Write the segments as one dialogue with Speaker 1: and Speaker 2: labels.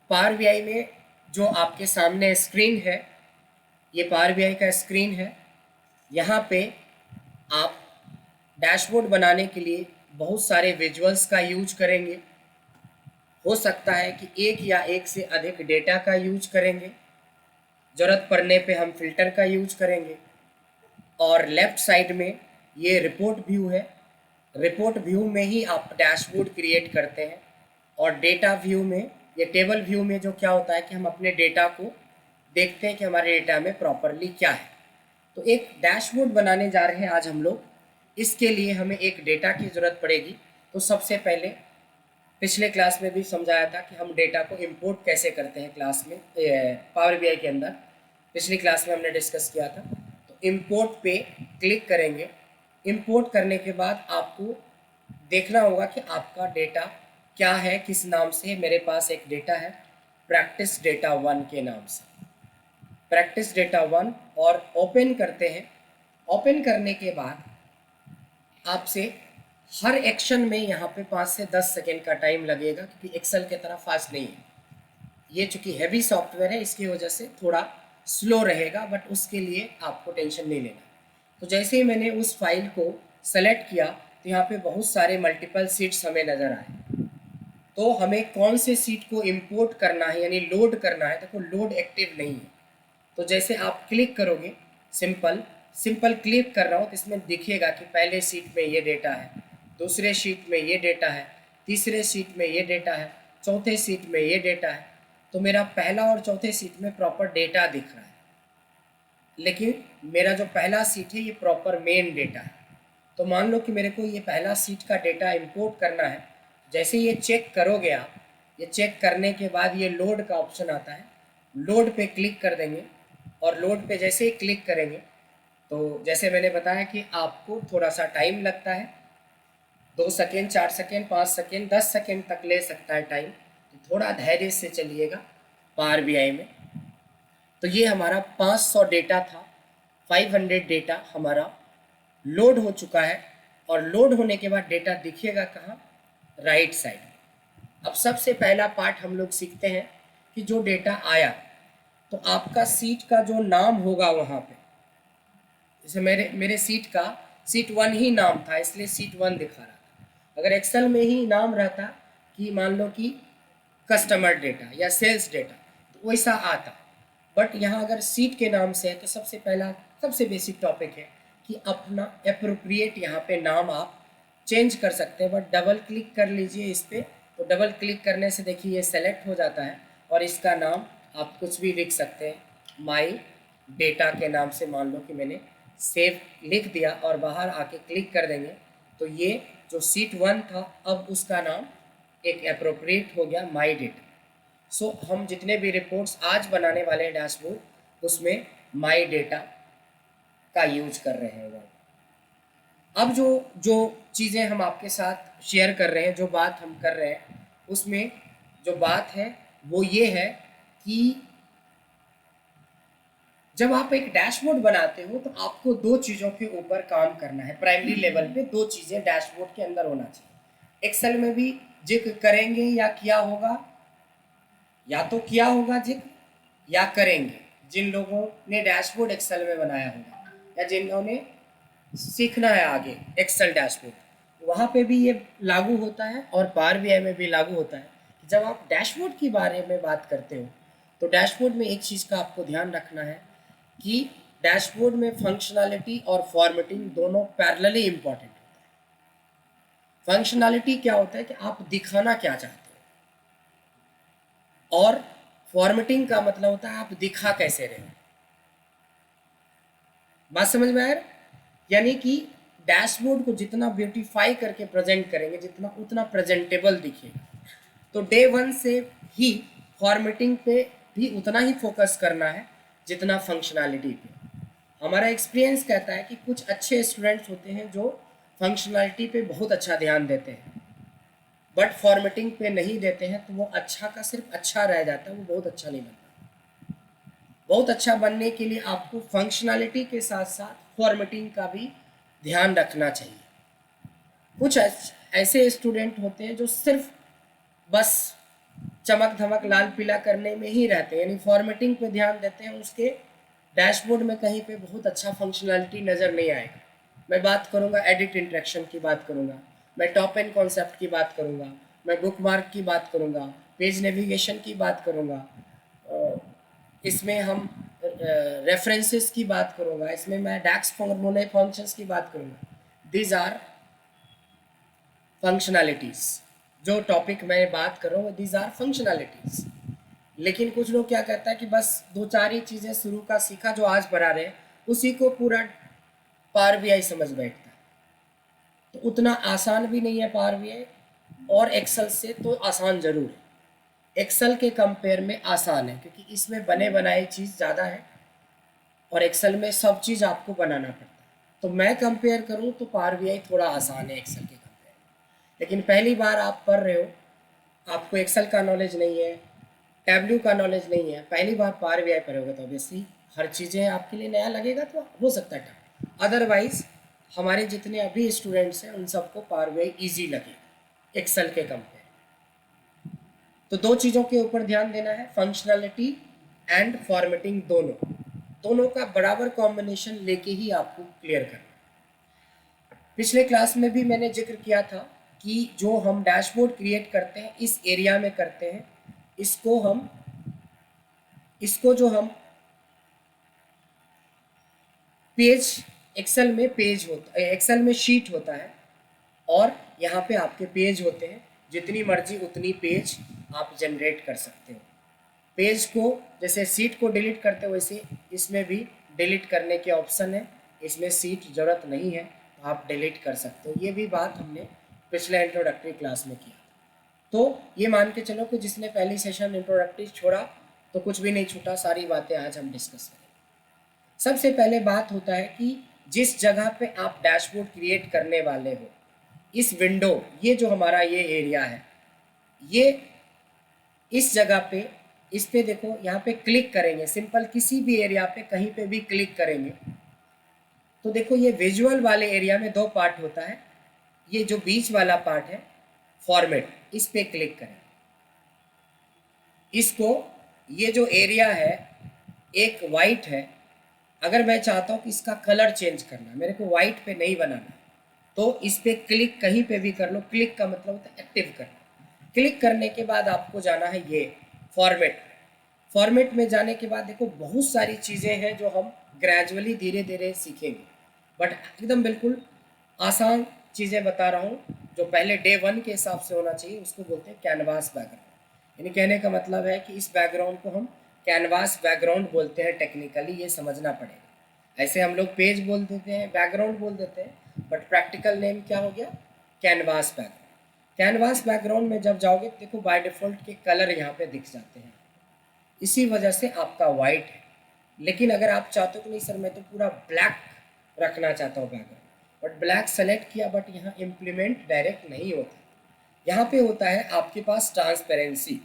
Speaker 1: Power BI में जो आपके सामने स्क्रीन है, ये पावर बीआई का स्क्रीन है। यहाँ पे आप डैशबोर्ड बनाने के लिए बहुत सारे विजुअल्स का यूज करेंगे। हो सकता है कि एक या एक से अधिक डेटा का यूज करेंगे। ज़रूरत पड़ने पे हम फिल्टर का यूज करेंगे। और लेफ्ट साइड में ये रिपोर्ट व्यू है। रिपोर्ट व्यू में ही आप डैशबोर्ड क्रिएट करते हैं। और डेटा व्यू में, ये टेबल व्यू में जो क्या होता है कि हम अपने डेटा को देखते हैं कि हमारे डेटा में प्रॉपरली क्या है। तो एक डैशबोर्ड बनाने जा रहे हैं आज हम लोग। इसके लिए हमें एक डेटा की ज़रूरत पड़ेगी। तो सबसे पहले पिछले क्लास में भी समझाया था कि हम डेटा को इंपोर्ट कैसे करते हैं क्लास में, पावर बीआई के अंदर। पिछली क्लास में हमने डिस्कस किया था। तो इंपोर्ट पे क्लिक करेंगे। इंपोर्ट करने के बाद आपको देखना होगा कि आपका डेटा क्या है, किस नाम से। मेरे पास एक डेटा है प्रैक्टिस डेटा 1 के नाम से, प्रैक्टिस डेटा 1। और ओपन करते हैं। ओपन करने के बाद आपसे हर एक्शन में यहाँ पे 5 से 10 सेकेंड का टाइम लगेगा, क्योंकि एक्सेल की तरह फास्ट नहीं है। ये चूँकि हैवी सॉफ्टवेयर है, इसकी वजह से थोड़ा स्लो रहेगा, बट उसके लिए आपको टेंशन नहीं लेना। तो जैसे ही मैंने उस फाइल को सेलेक्ट किया तो यहाँ पे बहुत सारे मल्टीपल सीट्स हमें नज़र आए। तो हमें कौन से सीट को इंपोर्ट करना है, यानी लोड करना है। देखो लोड एक्टिव नहीं है। तो जैसे आप क्लिक करोगे, सिंपल क्लिक कर रहा हूँ तो इसमें दिखेगा कि पहले सीट में ये डेटा है, दूसरे सीट में ये डेटा है, तीसरे सीट में ये डेटा है, चौथे सीट में ये डेटा है। तो मेरा पहला और चौथे सीट में प्रॉपर डेटा दिख रहा है, लेकिन मेरा जो पहला सीट है ये प्रॉपर मेन डेटा है। तो मान लो कि मेरे को ये पहला सीट का डेटा इंपोर्ट करना है। जैसे ये चेक करोगे आप, ये चेक करने के बाद ये लोड का ऑप्शन आता है। लोड पे क्लिक कर देंगे। और लोड पे जैसे ही क्लिक करेंगे तो जैसे मैंने बताया कि आपको थोड़ा सा टाइम लगता है, 2 सेकेंड, 4 सेकेंड, 5 सेकेंड, 10 सेकेंड तक ले सकता है टाइम। तो थोड़ा धैर्य से चलिएगा पावर बीआई में। तो ये हमारा 500 डेटा था, 500 डेटा हमारा लोड हो चुका है। और लोड होने के बाद डेटा दिखेगा कहाँ, राइट साइड। अब सबसे पहला पार्ट हम लोग सीखते हैं कि जो डेटा आया तो आपका सीट का जो नाम होगा वहाँ पे, जैसे मेरे सीट का सीट 1 ही नाम था, इसलिए सीट 1 दिखा रहा था। अगर एक्सेल में ही नाम रहता कि मान लो कि कस्टमर डेटा या सेल्स डेटा, तो वैसा आता। बट यहाँ अगर सीट के नाम से है तो सबसे पहला, सबसे बेसिक टॉपिक है कि अपना एप्रोप्रिएट यहाँ पे नाम आप चेंज कर सकते हैं। बट डबल क्लिक कर लीजिए इस पर। तो डबल क्लिक करने से देखिए ये सेलेक्ट हो जाता है और इसका नाम आप कुछ भी लिख सकते हैं। माई डेटा के नाम से मान लो कि मैंने सेव लिख दिया और बाहर आके क्लिक कर देंगे तो ये जो सीट 1 था अब उसका नाम एक एप्रोप्रिएट हो गया, माई डेटा। सो हम जितने भी रिपोर्ट्स आज बनाने वाले हैं डैशबोर्ड, उसमें माई डेटा का यूज कर रहे हैं। अब जो जो चीज़ें हम आपके साथ शेयर कर रहे हैं, जो बात हम कर रहे हैं, उसमें जो बात है वो ये है कि जब आप एक डैशबोर्ड बनाते हो तो आपको 2 चीज़ों के ऊपर काम करना है। प्राइमरी लेवल पे 2 चीज़ें डैशबोर्ड के अंदर होना चाहिए। एक्सेल में भी जिक्र करेंगे या किया होगा, या तो किया होगा जिक्र या करेंगे जिन लोगों ने डैशबोर्ड एक्सेल में बनाया होगा, या जिन्होंने सीखना है आगे एक्सेल डैशबोर्ड, वहाँ पे भी ये लागू होता है और पावर बीआई में भी लागू होता है। जब आप डैशबोर्ड के बारे में बात करते हो तो डैशबोर्ड में एक चीज़ का आपको ध्यान रखना है कि डैशबोर्ड में फंक्शनैलिटी और फॉर्मेटिंग दोनों पैरेलली इम्पॉर्टेंट होता है। फंक्शनैलिटी क्या होता है कि आप दिखाना क्या चाहते हो, और फॉर्मेटिंग का मतलब होता है आप दिखा कैसे रहे हो। बात समझ में आया? यानी कि डैशबोर्ड को जितना ब्यूटीफाई करके प्रेजेंट करेंगे, जितना उतना प्रेजेंटेबल दिखेगा। तो डे 1 से ही फॉर्मेटिंग पे भी उतना ही फोकस करना है जितना फंक्शनैलिटी पे। हमारा एक्सपीरियंस कहता है कि कुछ अच्छे स्टूडेंट्स होते हैं जो फंक्शनैलिटी पे बहुत अच्छा ध्यान देते हैं बट फॉर्मेटिंग पे नहीं देते हैं, तो वो अच्छा का सिर्फ अच्छा रह जाता है, वो बहुत अच्छा नहीं बनता। बहुत अच्छा बनने के लिए आपको फंक्शनैलिटी के साथ साथ फॉर्मेटिंग का भी ध्यान रखना चाहिए। कुछ ऐसे स्टूडेंट होते हैं जो सिर्फ बस चमक धमक लाल पीला करने में ही रहते हैं, यानी फॉर्मेटिंग पे ध्यान देते हैं, उसके डैशबोर्ड में कहीं पे बहुत अच्छा फंक्शनैलिटी नज़र नहीं आएगा। मैं बात करूँगा एडिट इंटरेक्शन की बात करूँगा, मैं टॉप एंड कॉन्सेप्ट की बात करूँगा, मैं बुक मार्क की बात करूँगा, पेज नेविगेशन की बात करूँगा, इसमें हम रेफरेंसेस की बात करूँगा, इसमें मैं डैक्स फॉर्मूले फंक्शंस की बात करूँगा। These are functionalities. जो टॉपिक मैं बात कर रहा हूँ दीज आर फंक्शनैलिटीज़। लेकिन कुछ लोग क्या कहता है कि बस दो चार ही चीज़ें शुरू का सीखा जो आज पढ़ा रहे हैं उसी को पूरा पावर बीआई समझ बैठता है, तो उतना आसान भी नहीं है पावर बीआई, और एक्सेल से तो आसान ज़रूर है। एक्सेल के कंपेयर में आसान है क्योंकि इसमें बने बनाए चीज़ ज़्यादा है और एक्सेल में सब चीज़ आपको बनाना पड़ता है। तो मैं कंपेयर करूँ तो पावर बीआई थोड़ा आसान है एक्सेल के कंपेयर में। लेकिन पहली बार आप पढ़ रहे हो, आपको एक्सेल का नॉलेज नहीं है, टैब्ल्यू का नॉलेज नहीं है, पहली बार पावर बीआई पढ़ोगे तो ऑब्वियसली हर चीज़ें आपके लिए नया लगेगा, तो हो सकता है टफ। अदरवाइज हमारे जितने अभी स्टूडेंट्स हैं उन सबको पावर बीआई ईजी लगेगा एक्सेल के कंपेयर। तो दो चीज़ों के ऊपर ध्यान देना है, फंक्शनैलिटी एंड फॉर्मेटिंग, दोनों का बराबर कॉम्बिनेशन लेके ही आपको क्लियर करना। पिछले क्लास में भी मैंने जिक्र किया था कि जो हम डैशबोर्ड क्रिएट करते हैं इस एरिया में करते हैं, इसको जो हम पेज, एक्सेल में पेज होता है, एक्सेल में शीट होता है और यहाँ पे आपके पेज होते हैं, जितनी मर्जी उतनी पेज आप जनरेट कर सकते हो। पेज को जैसे सीट को डिलीट करते हो वैसे इसमें भी डिलीट करने के ऑप्शन है, इसमें सीट ज़रूरत नहीं है तो आप डिलीट कर सकते हो। ये भी बात हमने पिछले इंट्रोडक्टरी क्लास में किया। तो ये मान के चलो कि जिसने पहली सेशन इंट्रोडक्टरी छोड़ा तो कुछ भी नहीं छूटा, सारी बातें आज हम डिस्कस करेंगे। सबसे पहले बात होता है कि जिस जगह पे आप डैशबोर्ड क्रिएट करने वाले हो, इस विंडो, ये जो हमारा ये एरिया है, ये इस जगह पे, इस पे देखो, यहाँ पे क्लिक करेंगे, सिंपल किसी भी एरिया पे कहीं पे भी क्लिक करेंगे तो देखो ये विजुअल वाले एरिया में दो पार्ट होता है। ये जो बीच वाला पार्ट है फॉर्मेट, इस पे क्लिक करें। इसको, ये जो एरिया है एक वाइट है, अगर मैं चाहता हूँ कि इसका कलर चेंज करना, मेरे को वाइट पे नहीं बनाना, तो इस पे क्लिक कहीं पे भी कर लो। क्लिक का मतलब होता है एक्टिव करना। क्लिक करने के बाद आपको जाना है ये फॉर्मेट। फॉर्मेट में जाने के बाद देखो बहुत सारी चीज़ें हैं जो हम ग्रेजुअली धीरे धीरे सीखेंगे, बट एकदम बिल्कुल आसान चीज़ें बता रहा हूँ। जो पहले डे 1 के हिसाब से होना चाहिए उसको बोलते हैं कैनवास बैकग्राउंड। यानी कहने का मतलब है कि इस बैकग्राउंड को हम कैनवास बैकग्राउंड बोलते हैं टेक्निकली, ये समझना पड़ेगा। ऐसे हम लोग पेज बोल देते हैं, बैकग्राउंड बोल देते हैं, बट प्रैक्टिकल नेम क्या हो गया, कैनवास बैकग्राउंड। कैनवास बैकग्राउंड में जब जाओगे देखो बाय डिफ़ॉल्ट के कलर यहाँ पे दिख जाते हैं, इसी वजह से आपका वाइट है। लेकिन अगर आप चाहते हो कि नहीं सर मैं तो पूरा ब्लैक रखना चाहता हूँ बैकग्राउंड, बट ब्लैक सेलेक्ट किया, बट यहाँ इम्प्लीमेंट डायरेक्ट नहीं होता, यहाँ पे होता है आपके पास ट्रांसपेरेंसी।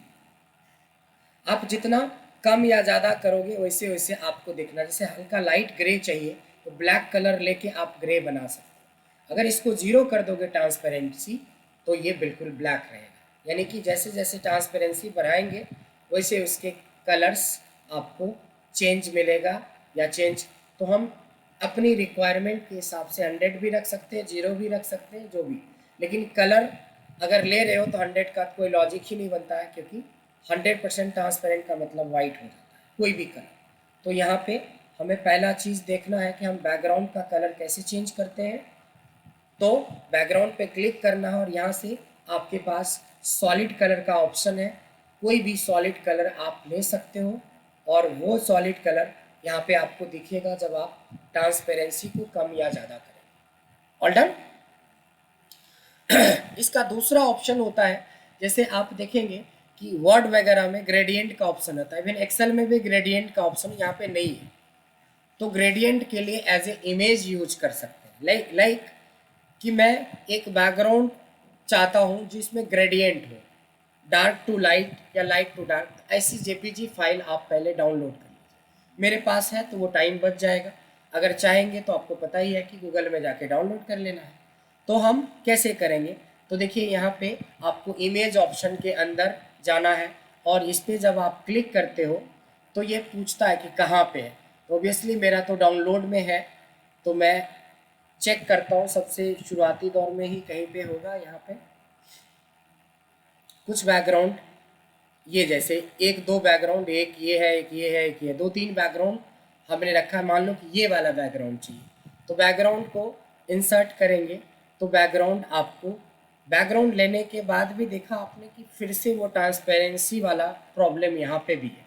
Speaker 1: आप जितना कम या ज़्यादा करोगे वैसे वैसे आपको दिखना, जैसे हल्का लाइट ग्रे चाहिए तो ब्लैक कलर लेके आप ग्रे बना सकते हो। अगर इसको 0 कर दोगे ट्रांसपेरेंसी तो ये बिल्कुल ब्लैक रहेगा। यानी कि जैसे जैसे ट्रांसपेरेंसी बढ़ाएंगे वैसे उसके कलर्स आपको चेंज मिलेगा या चेंज, तो हम अपनी रिक्वायरमेंट के हिसाब से 100 भी रख सकते हैं, 0 भी रख सकते हैं, जो भी। लेकिन कलर अगर ले रहे हो तो 100 का कोई लॉजिक ही नहीं बनता है, क्योंकि 100% ट्रांसपेरेंट का मतलब वाइट हो जाता है कोई भी कलर। तो यहाँ पे हमें पहला चीज़ देखना है कि हम बैकग्राउंड का कलर कैसे चेंज करते हैं। तो बैकग्राउंड पे क्लिक करना है और यहाँ से आपके पास सॉलिड कलर का ऑप्शन है, कोई भी सॉलिड कलर आप ले सकते हो और वो सॉलिड कलर यहाँ पे आपको दिखेगा जब आप ट्रांसपेरेंसी को कम या ज़्यादा करें। All done. इसका दूसरा ऑप्शन होता है, जैसे आप देखेंगे कि वर्ड वगैरह में ग्रेडियंट का ऑप्शन होता है, इवन एक्सेल में भी ग्रेडियंट का ऑप्शन यहाँ पे नहीं है, तो ग्रेडियंट के लिए एज ए इमेज यूज कर सकते हैं। लाइक कि मैं एक बैकग्राउंड चाहता हूँ जिसमें ग्रेडियंट हो, डार्क टू लाइट या लाइट टू डार्क, ऐसी जेपीजी फाइल आप पहले डाउनलोड कर लीजिए। मेरे पास है तो वो टाइम बच जाएगा, अगर चाहेंगे तो आपको पता ही है कि गूगल में जाके डाउनलोड कर लेना है। तो हम कैसे करेंगे, तो देखिए यहाँ पे आपको इमेज ऑप्शन के अंदर जाना है और इस पर जब आप क्लिक करते हो तो ये पूछता है कि कहाँ पे है। तो ऑब्वियसली मेरा तो डाउनलोड में है, तो मैं चेक करता हूँ सबसे शुरुआती दौर में ही कहीं पे होगा। यहाँ पे कुछ बैकग्राउंड, ये जैसे एक दो बैकग्राउंड, एक ये है, एक ये है, एक ये, दो तीन बैकग्राउंड हमने रखा है। मान लो कि ये वाला बैकग्राउंड चाहिए, तो बैकग्राउंड को इंसर्ट करेंगे। तो बैकग्राउंड आपको, बैकग्राउंड लेने के बाद भी देखा आपने कि फिर से वो ट्रांसपेरेंसी वाला प्रॉब्लम यहाँ पे भी है।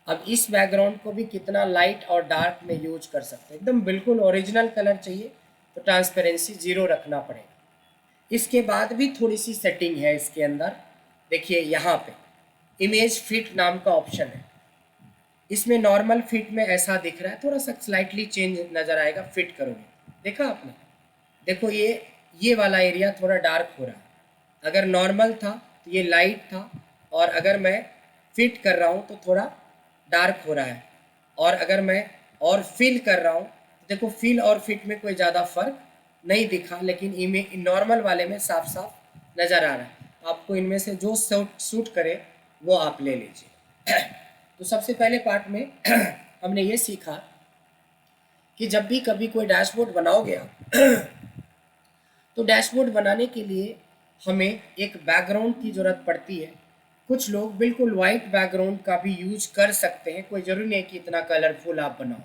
Speaker 1: अब इस बैकग्राउंड को भी कितना लाइट और डार्क में यूज कर सकते हैं। एकदम बिल्कुल ओरिजिनल कलर चाहिए तो ट्रांसपेरेंसी 0 रखना पड़ेगा। इसके बाद भी थोड़ी सी सेटिंग है इसके अंदर। देखिए यहाँ पे इमेज फिट नाम का ऑप्शन है। इसमें नॉर्मल फिट में ऐसा दिख रहा है, थोड़ा सा स्लाइटली चेंज नज़र आएगा फिट करोगे, देखा आपने। देखो ये वाला एरिया थोड़ा डार्क हो रहा है। अगर नॉर्मल था तो ये लाइट था, और अगर मैं फिट कर रहा हूँ तो थोड़ा डार्क हो रहा है। और अगर मैं और फिल कर रहा हूँ तो देखो फिल और फिट में कोई ज़्यादा फर्क नहीं दिखा, लेकिन इमेज नॉर्मल वाले में साफ साफ नज़र आ रहा है। आपको इनमें से जो सूट करे वो आप ले लीजिए। तो सबसे पहले पार्ट में हमने ये सीखा कि जब भी कभी कोई डैशबोर्ड बनाओगे आप तो डैशबोर्ड बनाने के लिए हमें एक बैकग्राउंड की ज़रूरत पड़ती है। कुछ लोग बिल्कुल वाइट बैकग्राउंड का भी यूज कर सकते हैं, कोई ज़रूरी नहीं कि इतना कलरफुल आप बनाओ।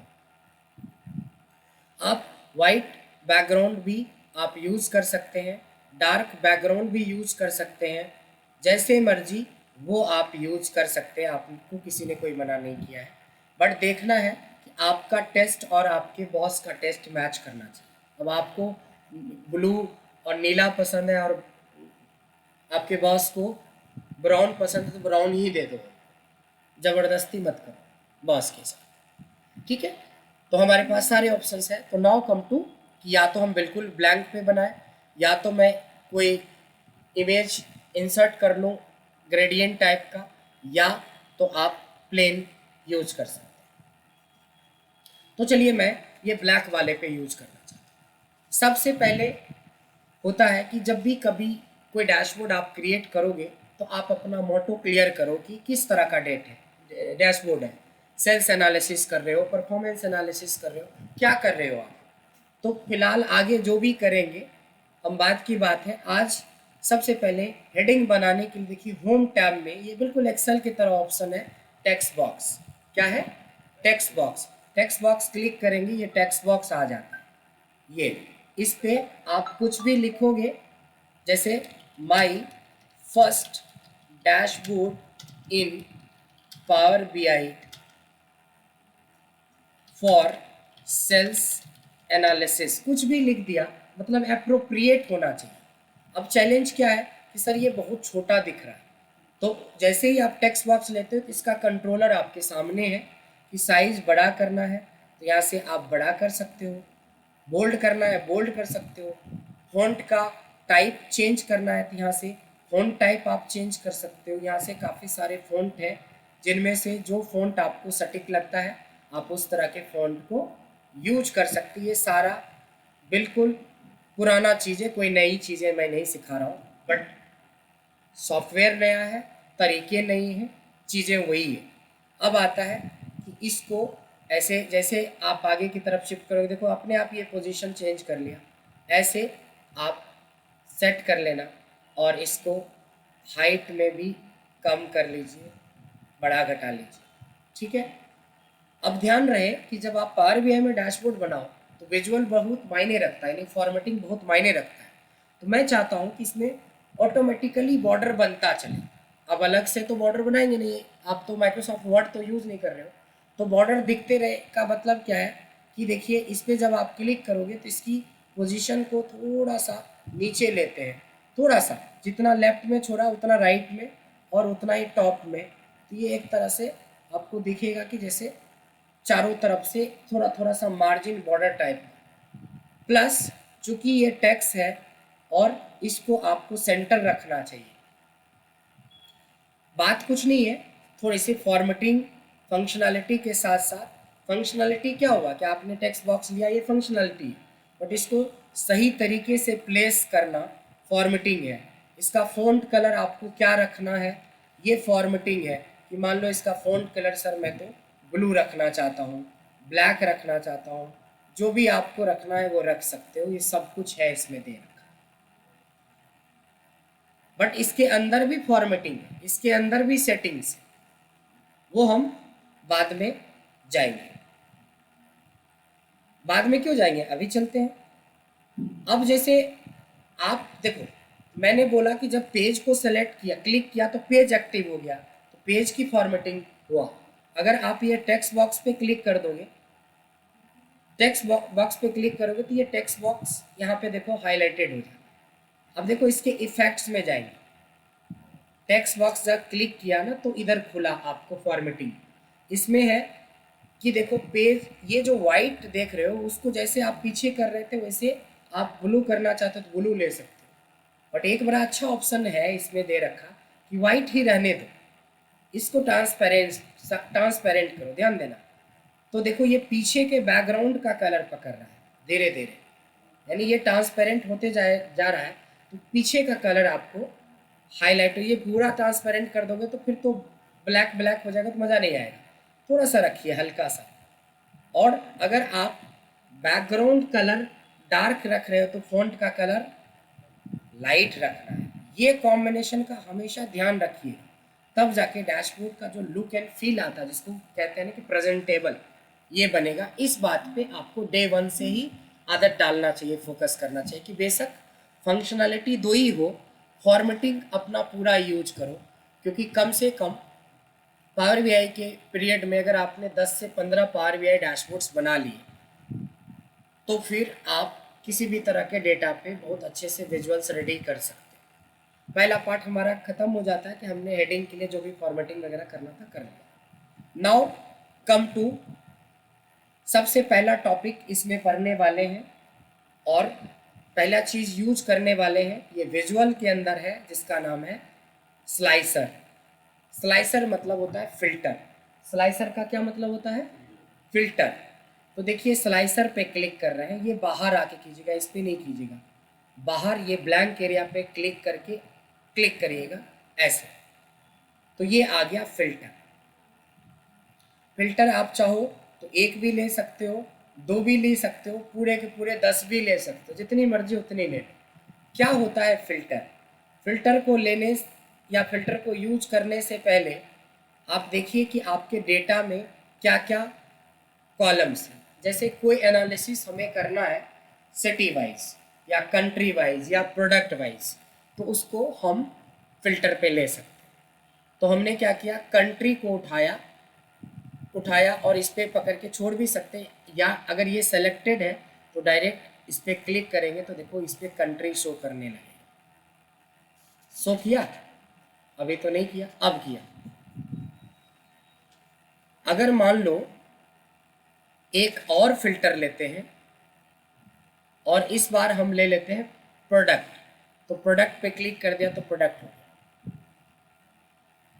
Speaker 1: आप वाइट बैकग्राउंड भी आप यूज़ कर सकते हैं, डार्क बैकग्राउंड भी यूज़ कर सकते हैं, जैसे मर्जी वो आप यूज़ कर सकते हैं। आपको किसी ने कोई मना नहीं किया है, बट देखना है कि आपका टेस्ट और आपके बॉस का टेस्ट मैच करना चाहिए। अब आपको ब्लू और नीला पसंद है और आपके बॉस को ब्राउन पसंद है तो ब्राउन ही दे दो, ज़बरदस्ती मत करो बॉस के साथ, ठीक है। तो हमारे पास सारे ऑप्शंस हैं। तो नाउ कम टू कि या तो हम बिल्कुल ब्लैंक पे बनाएं, या तो मैं कोई इमेज इंसर्ट कर लूँ ग्रेडियंट टाइप का, या तो आप प्लेन यूज कर सकते हैं। तो चलिए मैं ये ब्लैक वाले पे यूज करना चाहता हूँ। सबसे पहले होता है कि जब भी कभी कोई डैशबोर्ड आप क्रिएट करोगे तो आप अपना मोटो क्लियर करो कि किस तरह का डैशबोर्ड है। सेल्स एनालिसिस कर रहे हो, परफॉर्मेंस एनालिसिस कर रहे हो, क्या कर रहे हो आप। तो फिलहाल आगे जो भी करेंगे हम बात की बात है आज। सबसे पहले हेडिंग बनाने के लिए देखिए होम टैब में ये बिल्कुल एक्सेल की तरह ऑप्शन है टेक्स्ट बॉक्स। क्या है? Text box. Text box click करेंगे ये टेक्स्ट बॉक्स आ जाता है। ये इस पे आप कुछ भी लिखोगे, जैसे my first dashboard in Power BI for sales analysis, कुछ भी लिख दिया, मतलब एप्रोप्रिएट होना चाहिए। अब चैलेंज क्या है कि सर ये बहुत छोटा दिख रहा है। तो जैसे ही आप टेक्स्ट बॉक्स लेते हो तो इसका कंट्रोलर आपके सामने है कि साइज बड़ा करना है तो यहाँ से आप बड़ा कर सकते हो, बोल्ड करना है बोल्ड कर सकते हो, फॉन्ट का टाइप चेंज करना है तो यहाँ से फॉन्ट टाइप आप चेंज कर सकते हो। यहाँ से काफ़ी सारे फॉन्ट हैं जिनमें से जो फॉन्ट आपको सटीक लगता है आप उस तरह के फॉन्ट को यूज कर सकते हैं। ये सारा बिल्कुल पुराना चीज़ें, कोई नई चीज़ें मैं नहीं सिखा रहा हूँ, बट सॉफ्टवेयर नया है, तरीके नहीं हैं, चीज़ें वही है। अब आता है कि इसको ऐसे जैसे आप आगे की तरफ शिफ्ट करोगे, देखो अपने आप ये पोजीशन चेंज कर लिया। ऐसे आप सेट कर लेना और इसको हाइट में भी कम कर लीजिए, बढ़ा घटा लीजिए, ठीक है। अब ध्यान रहे कि जब आप पावर बीआई में डैशबोर्ड बनाओ तो विजुअल बहुत मायने रखता है, यानी फॉर्मेटिंग बहुत मायने रखता है। तो मैं चाहता हूँ कि इसमें ऑटोमेटिकली बॉर्डर बनता चले। अब अलग से तो बॉर्डर बनाएंगे नहीं, आप तो माइक्रोसॉफ्ट वर्ड तो यूज़ नहीं कर रहे हो, तो बॉर्डर दिखते रहे का मतलब क्या है कि देखिए इस पर जब आप क्लिक करोगे तो इसकी पोजीशन को थोड़ा सा नीचे लेते हैं, थोड़ा सा, जितना लेफ्ट में छोड़ा उतना राइट में और उतना ही टॉप में। तो ये एक तरह से आपको दिखेगा कि जैसे चारों तरफ से थोड़ा थोड़ा सा मार्जिन बॉर्डर टाइप। प्लस चूंकि ये टेक्स्ट है और इसको आपको सेंटर रखना चाहिए। बात कुछ नहीं है, थोड़ी सी फॉर्मेटिंग फंक्शनैलिटी के साथ साथ, फंक्शनैलिटी क्या हुआ कि आपने टेक्स्ट बॉक्स लिया, ये फंक्शनैलिटी, बट इसको सही तरीके से प्लेस करना फॉर्मेटिंग है। इसका फ़ॉन्ट कलर आपको क्या रखना है ये फॉर्मेटिंग है कि मान लो इसका फ़ॉन्ट कलर सर मैं तो ब्लू रखना चाहता हूँ, ब्लैक रखना चाहता हूँ, जो भी आपको रखना है वो रख सकते हो, ये सब कुछ है इसमें दे रखा। बट इसके अंदर भी फॉर्मेटिंग है, इसके अंदर भी सेटिंग्स है, वो हम बाद में जाएंगे। बाद में क्यों जाएंगे, अभी चलते हैं। अब जैसे आप देखो, मैंने बोला कि जब पेज को सेलेक्ट किया, क्लिक किया तो पेज एक्टिव हो गया, तो पेज की फॉर्मेटिंग हुआ। अगर आप ये टेक्स्ट बॉक्स पे क्लिक कर दोगे, टेक्स्ट बॉक्स पे क्लिक करोगे तो ये टेक्स्ट बॉक्स यहाँ पे देखो हाईलाइटेड हो जाएगा। अब देखो इसके इफेक्ट्स में जाएंगे, टेक्स्ट बॉक्स जब क्लिक किया ना तो इधर खुला आपको फॉर्मेटिंग। इसमें है कि देखो पेज, ये जो वाइट देख रहे हो उसको जैसे आप पीछे कर रहे थे वैसे आप ब्लू करना चाहते हो तो ब्लू ले सकते हो। बट एक बड़ा अच्छा ऑप्शन है इसमें दे रखा कि वाइट ही रहने दो, इसको ट्रांसपेरेंट करो, ध्यान देना। तो देखो ये पीछे के बैकग्राउंड का कलर पकड़ रहा है धीरे धीरे, यानी ये ट्रांसपेरेंट होते जा रहा है, तो पीछे का कलर आपको हाईलाइट हो। ये पूरा ट्रांसपेरेंट कर दोगे तो फिर तो ब्लैक ब्लैक हो जाएगा तो मज़ा नहीं आएगा, थोड़ा सा रखिए हल्का सा। और अगर आप बैकग्राउंड कलर डार्क रख रहे हो तो फ़ॉन्ट का कलर लाइट रखना है। ये कॉम्बिनेशन का हमेशा ध्यान रखिए, तब जाके डैशबोर्ड का जो लुक एंड फील आता है, जिसको कहते हैं ना कि प्रेजेंटेबल, ये बनेगा। इस बात पे आपको डे वन से ही आदत डालना चाहिए, फोकस करना चाहिए कि बेशक फंक्शनैलिटी दो ही हो, फॉर्मेटिंग अपना पूरा यूज करो। क्योंकि कम से कम पावर बीआई के पीरियड में अगर आपने 10 से 15 पावर बीआई डैशबोर्ड्स बना लिए तो फिर आप किसी भी तरह के डेटा पे बहुत अच्छे से विजुअल्स रेडी कर सकते हैं। पहला पार्ट हमारा ख़त्म हो जाता है कि हमने हेडिंग के लिए जो भी फॉर्मेटिंग वगैरह करना था कर लिया। नाउ कम टू सबसे पहला टॉपिक इसमें पढ़ने वाले हैं और पहला चीज़ यूज करने वाले हैं, ये विजुअल के अंदर है जिसका नाम है स्लाइसर। स्लाइसर मतलब होता है फिल्टर। स्लाइसर का क्या मतलब होता है, फिल्टर। तो देखिए स्लाइसर पे क्लिक कर रहे हैं, ये बाहर आके कीजिएगा, इस पर नहीं कीजिएगा, बाहर ये ब्लैंक एरिया पे क्लिक करके क्लिक करिएगा ऐसे, तो ये आ गया फिल्टर। फिल्टर आप चाहो तो एक भी ले सकते हो, दो भी ले सकते हो, पूरे के पूरे 10 भी ले सकते हो, जितनी मर्जी उतनी ले लो। क्या होता है फिल्टर, फिल्टर को लेने या फिल्टर को यूज करने से पहले आप देखिए कि आपके डेटा में क्या क्या कॉलम्स हैं। जैसे कोई एनालिसिस हमें करना है सिटी वाइज या कंट्री वाइज या प्रोडक्ट वाइज, तो उसको हम फिल्टर पे ले सकते हैं। तो हमने क्या किया, कंट्री को उठाया और इस पर पकड़ के छोड़ भी सकते हैं, या अगर ये सेलेक्टेड है तो डायरेक्ट इस पर क्लिक करेंगे तो देखो इस पर कंट्री शो करने लगेगा। शो किया, अभी तो नहीं किया, अब किया। अगर मान लो एक और फिल्टर लेते हैं और इस बार हम ले लेते हैं प्रोडक्ट, तो प्रोडक्ट पे क्लिक कर दिया तो प्रोडक्ट हो गया।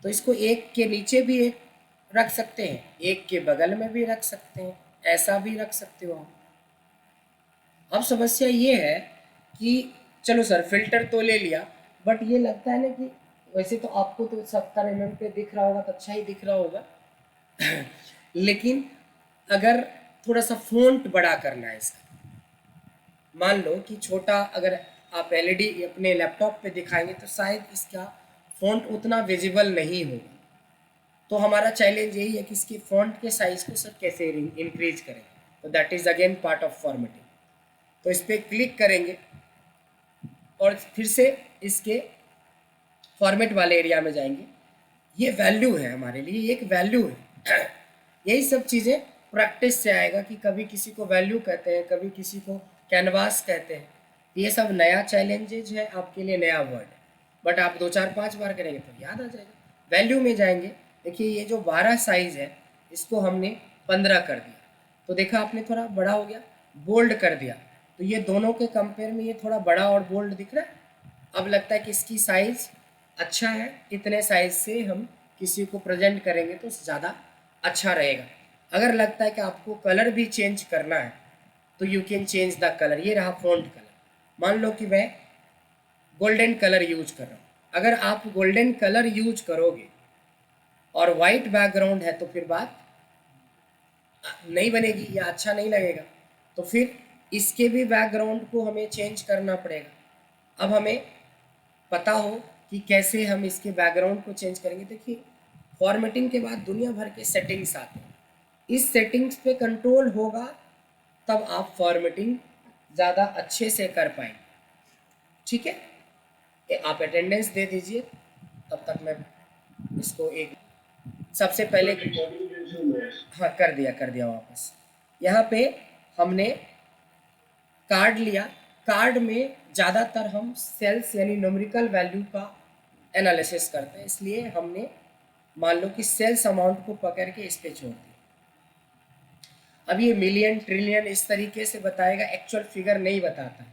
Speaker 1: तो इसको एक के नीचे भी एक रख सकते हैं, एक के बगल में भी रख सकते हैं, ऐसा भी रख सकते हो आप। अब समस्या ये है कि चलो सर फिल्टर तो ले लिया, बट ये लगता है ना कि वैसे तो आपको तो 70 mm पे दिख रहा होगा तो अच्छा ही दिख रहा होगा लेकिन अगर थोड़ा सा फ़ॉन्ट बड़ा करना है इसका, मान लो कि छोटा, अगर आप एलईडी अपने लैपटॉप पे दिखाएंगे तो शायद इसका फ़ॉन्ट उतना विजिबल नहीं होगा। तो हमारा चैलेंज यही है कि इसकी फ़ॉन्ट के साइज़ को सर कैसे इंक्रीज करें, तो that is again part of formatting. तो इस पर क्लिक करेंगे और फिर से इसके फॉर्मेट वाले एरिया में जाएंगे। ये वैल्यू है हमारे लिए, एक वैल्यू है यही सब चीज़ें प्रैक्टिस से आएगा कि कभी किसी को वैल्यू कहते हैं, कभी किसी को कैनवास कहते हैं। ये सब नया चैलेंजेज है आपके लिए, नया वर्ड, बट आप 2 4 5 बार करेंगे तो याद आ जाएगा। वैल्यू में जाएंगे, देखिए ये जो 12 साइज़ है इसको हमने 15 कर दिया, तो देखा आपने थोड़ा बड़ा हो गया। बोल्ड कर दिया तो ये दोनों के कंपेयर में ये थोड़ा बड़ा और बोल्ड दिख रहा है। अब लगता है कि इसकी साइज़ अच्छा है, इतने साइज़ से हम किसी को प्रेजेंट करेंगे तो ज़्यादा अच्छा रहेगा। अगर लगता है कि आपको कलर भी चेंज करना है तो you can change the colour. ये रहा फ़ॉन्ट कलर, मान लो कि मैं गोल्डन कलर यूज कर रहा हूँ। अगर आप गोल्डन कलर यूज करोगे और वाइट बैकग्राउंड है तो फिर बात नहीं बनेगी या अच्छा नहीं लगेगा। तो फिर इसके भी बैकग्राउंड को हमें चेंज करना पड़ेगा। अब हमें पता हो कि कैसे हम इसके बैकग्राउंड को चेंज करेंगे। देखिए, फॉर्मेटिंग के बाद दुनिया भर के सेटिंग्स आते हैं, इस सेटिंग्स पे कंट्रोल होगा तब आप फॉर्मेटिंग ज़्यादा अच्छे से कर पाएंगे। ठीक है, आप अटेंडेंस दे दीजिए, तब तक मैं इसको एक सबसे पहले हाँ कर दिया वापस। यहाँ पे हमने कार्ड लिया, कार्ड में ज़्यादातर हम सेल्स यानी न्यूमेरिकल वैल्यू का एनालिसिस करते हैं, इसलिए हमने मान लो कि सेल्स अमाउंट को पकड़ के इस पे छोड़ दिया। अब ये मिलियन ट्रिलियन इस तरीके से बताएगा, एक्चुअल फिगर नहीं बताता।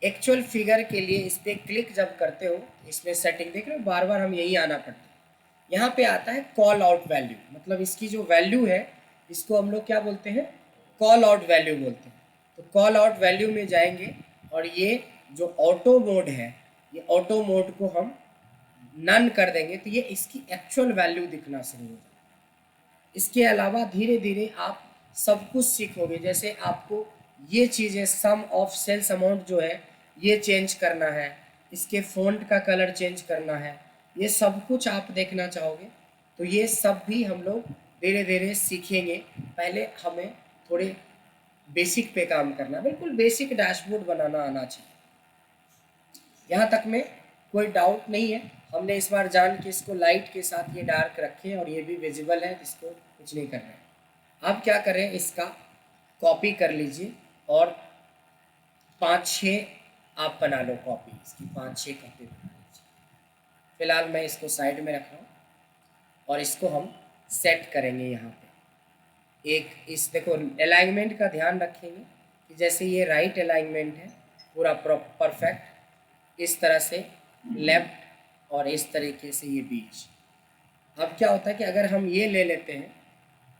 Speaker 1: एक्चुअल फिगर के लिए इस पर क्लिक जब करते हो, इसमें सेटिंग देख रहे हो, बार बार हम यही आना पड़ता है। यहाँ पे आता है कॉल आउट वैल्यू, मतलब इसकी जो वैल्यू है इसको हम लोग क्या बोलते हैं, कॉल आउट वैल्यू बोलते हैं। तो कॉल आउट वैल्यू में जाएंगे और ये जो ऑटो मोड है, ये ऑटो मोड को हम नन कर देंगे तो ये इसकी एक्चुअल वैल्यू दिखना शुरू हो जाएगी। इसके अलावा धीरे धीरे आप सब कुछ सीखोगे, जैसे आपको ये चीज़ें सम ऑफ सेल्स अमाउंट जो है ये चेंज करना है, इसके फ़ॉन्ट का कलर चेंज करना है, ये सब कुछ आप देखना चाहोगे तो ये सब भी हम लोग धीरे धीरे सीखेंगे। पहले हमें थोड़े बेसिक पे काम करना, बिल्कुल बेसिक डैशबोर्ड बनाना आना चाहिए। यहाँ तक में कोई डाउट नहीं है। हमने इस बार जान के इसको लाइट के साथ ये डार्क रखे और ये भी विजिबल है, इसको कुछ नहीं करना है। अब क्या करें, इसका कॉपी कर लीजिए और 5-6 आप बना लो कॉपी, इसकी 5-6 कॉपी बना लीजिए। फिलहाल मैं इसको साइड में रख रहा हूँ और इसको हम सेट करेंगे। यहाँ पे एक इस देखो अलाइनमेंट का ध्यान रखेंगे कि जैसे ये राइट अलाइनमेंट है पूरा परफेक्ट, इस तरह से लेफ्ट और इस तरीके से ये बीच। अब क्या होता है कि अगर हम ये ले लेते हैं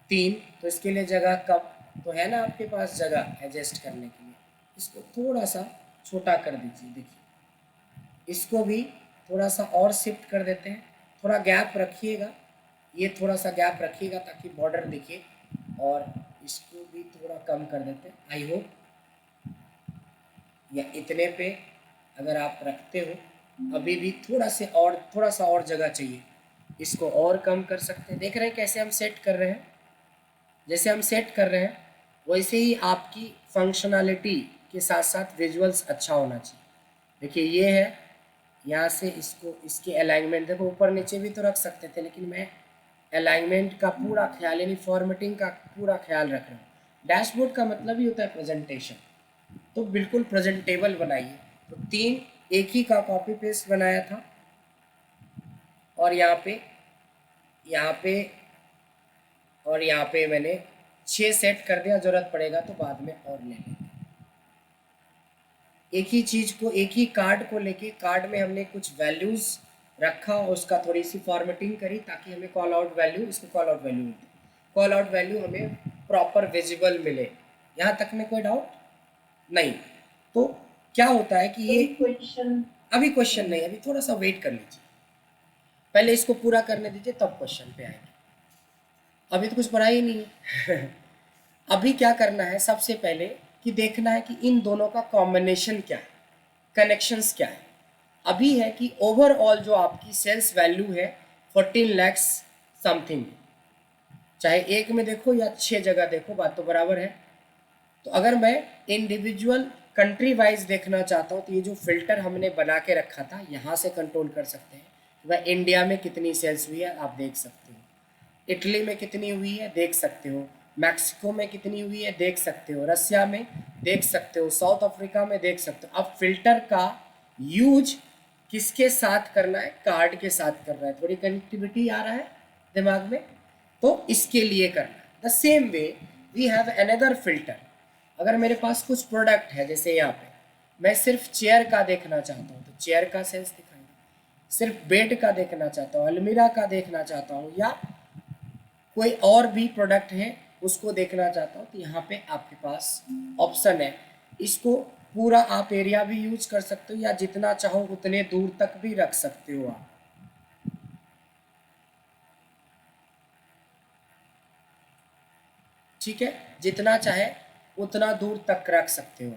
Speaker 1: 3 तो इसके लिए जगह कम तो है ना आपके पास जगह एडजस्ट करने के लिए, इसको थोड़ा सा छोटा कर दीजिए। देखिए इसको भी थोड़ा सा और शिफ्ट कर देते हैं, थोड़ा गैप रखिएगा, ये थोड़ा सा गैप रखिएगा ताकि बॉर्डर दिखे, और इसको भी थोड़ा कम कर देते हैं। आई होप या इतने पे अगर आप रखते हो, अभी भी थोड़ा सा और जगह चाहिए, इसको और कम कर सकते हैं। देख रहे हैं कैसे हम सेट कर रहे हैं, जैसे हम सेट कर रहे हैं वैसे ही आपकी फंक्शनैलिटी के साथ साथ विजुअल्स अच्छा होना चाहिए। देखिए ये है, यहाँ से इसको इसके अलाइनमेंट देखो, ऊपर नीचे भी तो रख सकते थे लेकिन मैं अलाइनमेंट का पूरा ख्याल यानी फॉर्मेटिंग का पूरा ख्याल रख रहा हूँ। डैशबोर्ड का मतलब ही होता है प्रेजेंटेशन, तो बिल्कुल प्रेजेंटेबल बनाइए। तो 3 एक ही का कॉपी पेस्ट बनाया था और यहाँ पे और यहाँ पे मैंने 6 सेट कर दिया, ज़रूरत पड़ेगा तो बाद में और ले लेंगे। एक ही चीज़ को, एक ही कार्ड को लेके कार्ड में हमने कुछ वैल्यूज़ रखा और उसका थोड़ी सी फॉर्मेटिंग करी ताकि हमें कॉल आउट वैल्यू, इसको कॉल आउट वैल्यू मिलती, कॉल आउट वैल्यू हमें प्रॉपर विजिबल मिले। यहाँ तक में कोई डाउट नहीं। तो क्या होता है कि ये अभी क्वेश्चन नहीं, अभी थोड़ा सा वेट कर लीजिए, पहले इसको पूरा करने दीजिए तब क्वेश्चन पे आएंगे, अभी तो कुछ पढ़ा ही नहीं है। अभी क्या करना है, सबसे पहले कि देखना है कि इन दोनों का कॉम्बिनेशन क्या है, कनेक्शंस क्या है। अभी है कि ओवरऑल जो आपकी सेल्स वैल्यू है 14 लैक्स समथिंग, चाहे एक में देखो या 6 जगह देखो, बात तो बराबर है। तो अगर मैं इंडिविजुअल कंट्री वाइज देखना चाहता हूँ तो ये जो फिल्टर हमने बना के रखा था यहाँ से कंट्रोल कर सकते हैं। वह इंडिया में कितनी सेल्स हुई है आप देख सकते हो, इटली में कितनी हुई है देख सकते हो, मैक्सिको में कितनी हुई है देख सकते हो, रसिया में देख सकते हो, साउथ अफ्रीका में देख सकते हो। अब फिल्टर का यूज किसके साथ करना है, कार्ड के साथ करना है। थोड़ी कनेक्टिविटी आ रहा है दिमाग में, तो इसके लिए करना है। The same way we have another filter. अगर मेरे पास कुछ प्रोडक्ट है, जैसे यहाँ पे मैं सिर्फ चेयर का देखना चाहता हूँ तो चेयर का सेल्स दिखाएंगे, सिर्फ बेड का देखना चाहता हूँ, अलमीरा का देखना चाहता हूँ, या कोई और भी प्रोडक्ट है उसको देखना चाहता हूँ, तो यहाँ पे आपके पास ऑप्शन है। इसको पूरा आप एरिया भी यूज कर सकते हो या जितना चाहो उतने दूर तक भी रख सकते हो आप। ठीक है, जितना चाहे उतना दूर तक रख सकते हो।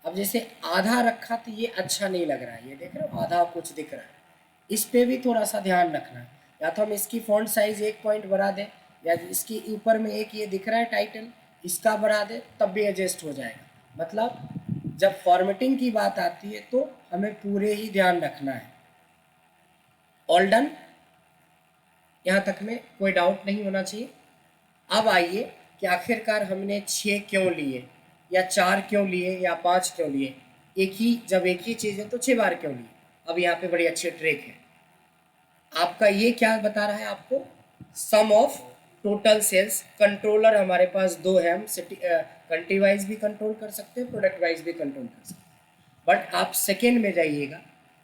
Speaker 1: अब जैसे आधा रखा तो ये अच्छा नहीं लग रहा है, ये देख रहे हो आधा कुछ दिख रहा है, इस पे भी थोड़ा सा ध्यान रखना है। या तो हम इसकी फॉन्ट साइज 1 पॉइंट बढ़ा दें, या इसकी ऊपर में एक ये दिख रहा है टाइटल, इसका बढ़ा दें, तब भी एडजस्ट हो जाएगा। मतलब जब फॉर्मेटिंग की बात आती है तो हमें पूरे ही ध्यान रखना है। ऑल डन, यहाँ तक में कोई डाउट नहीं होना चाहिए। अब आइए कि आखिरकार हमने 6 क्यों लिए, या 4 क्यों लिए, या 5 क्यों लिए। जब एक ही चीज़ है तो 6 बार क्यों लिए। अब यहाँ पे बड़ी अच्छी ट्रिक है। आपका ये क्या बता रहा है आपको, सम ऑफ टोटल सेल्स। कंट्रोलर हमारे पास दो है, हम कंट्री वाइज भी कंट्रोल कर सकते हैं, प्रोडक्ट वाइज भी कंट्रोल कर सकते हैं। बट आप सेकेंड में जाइएगा,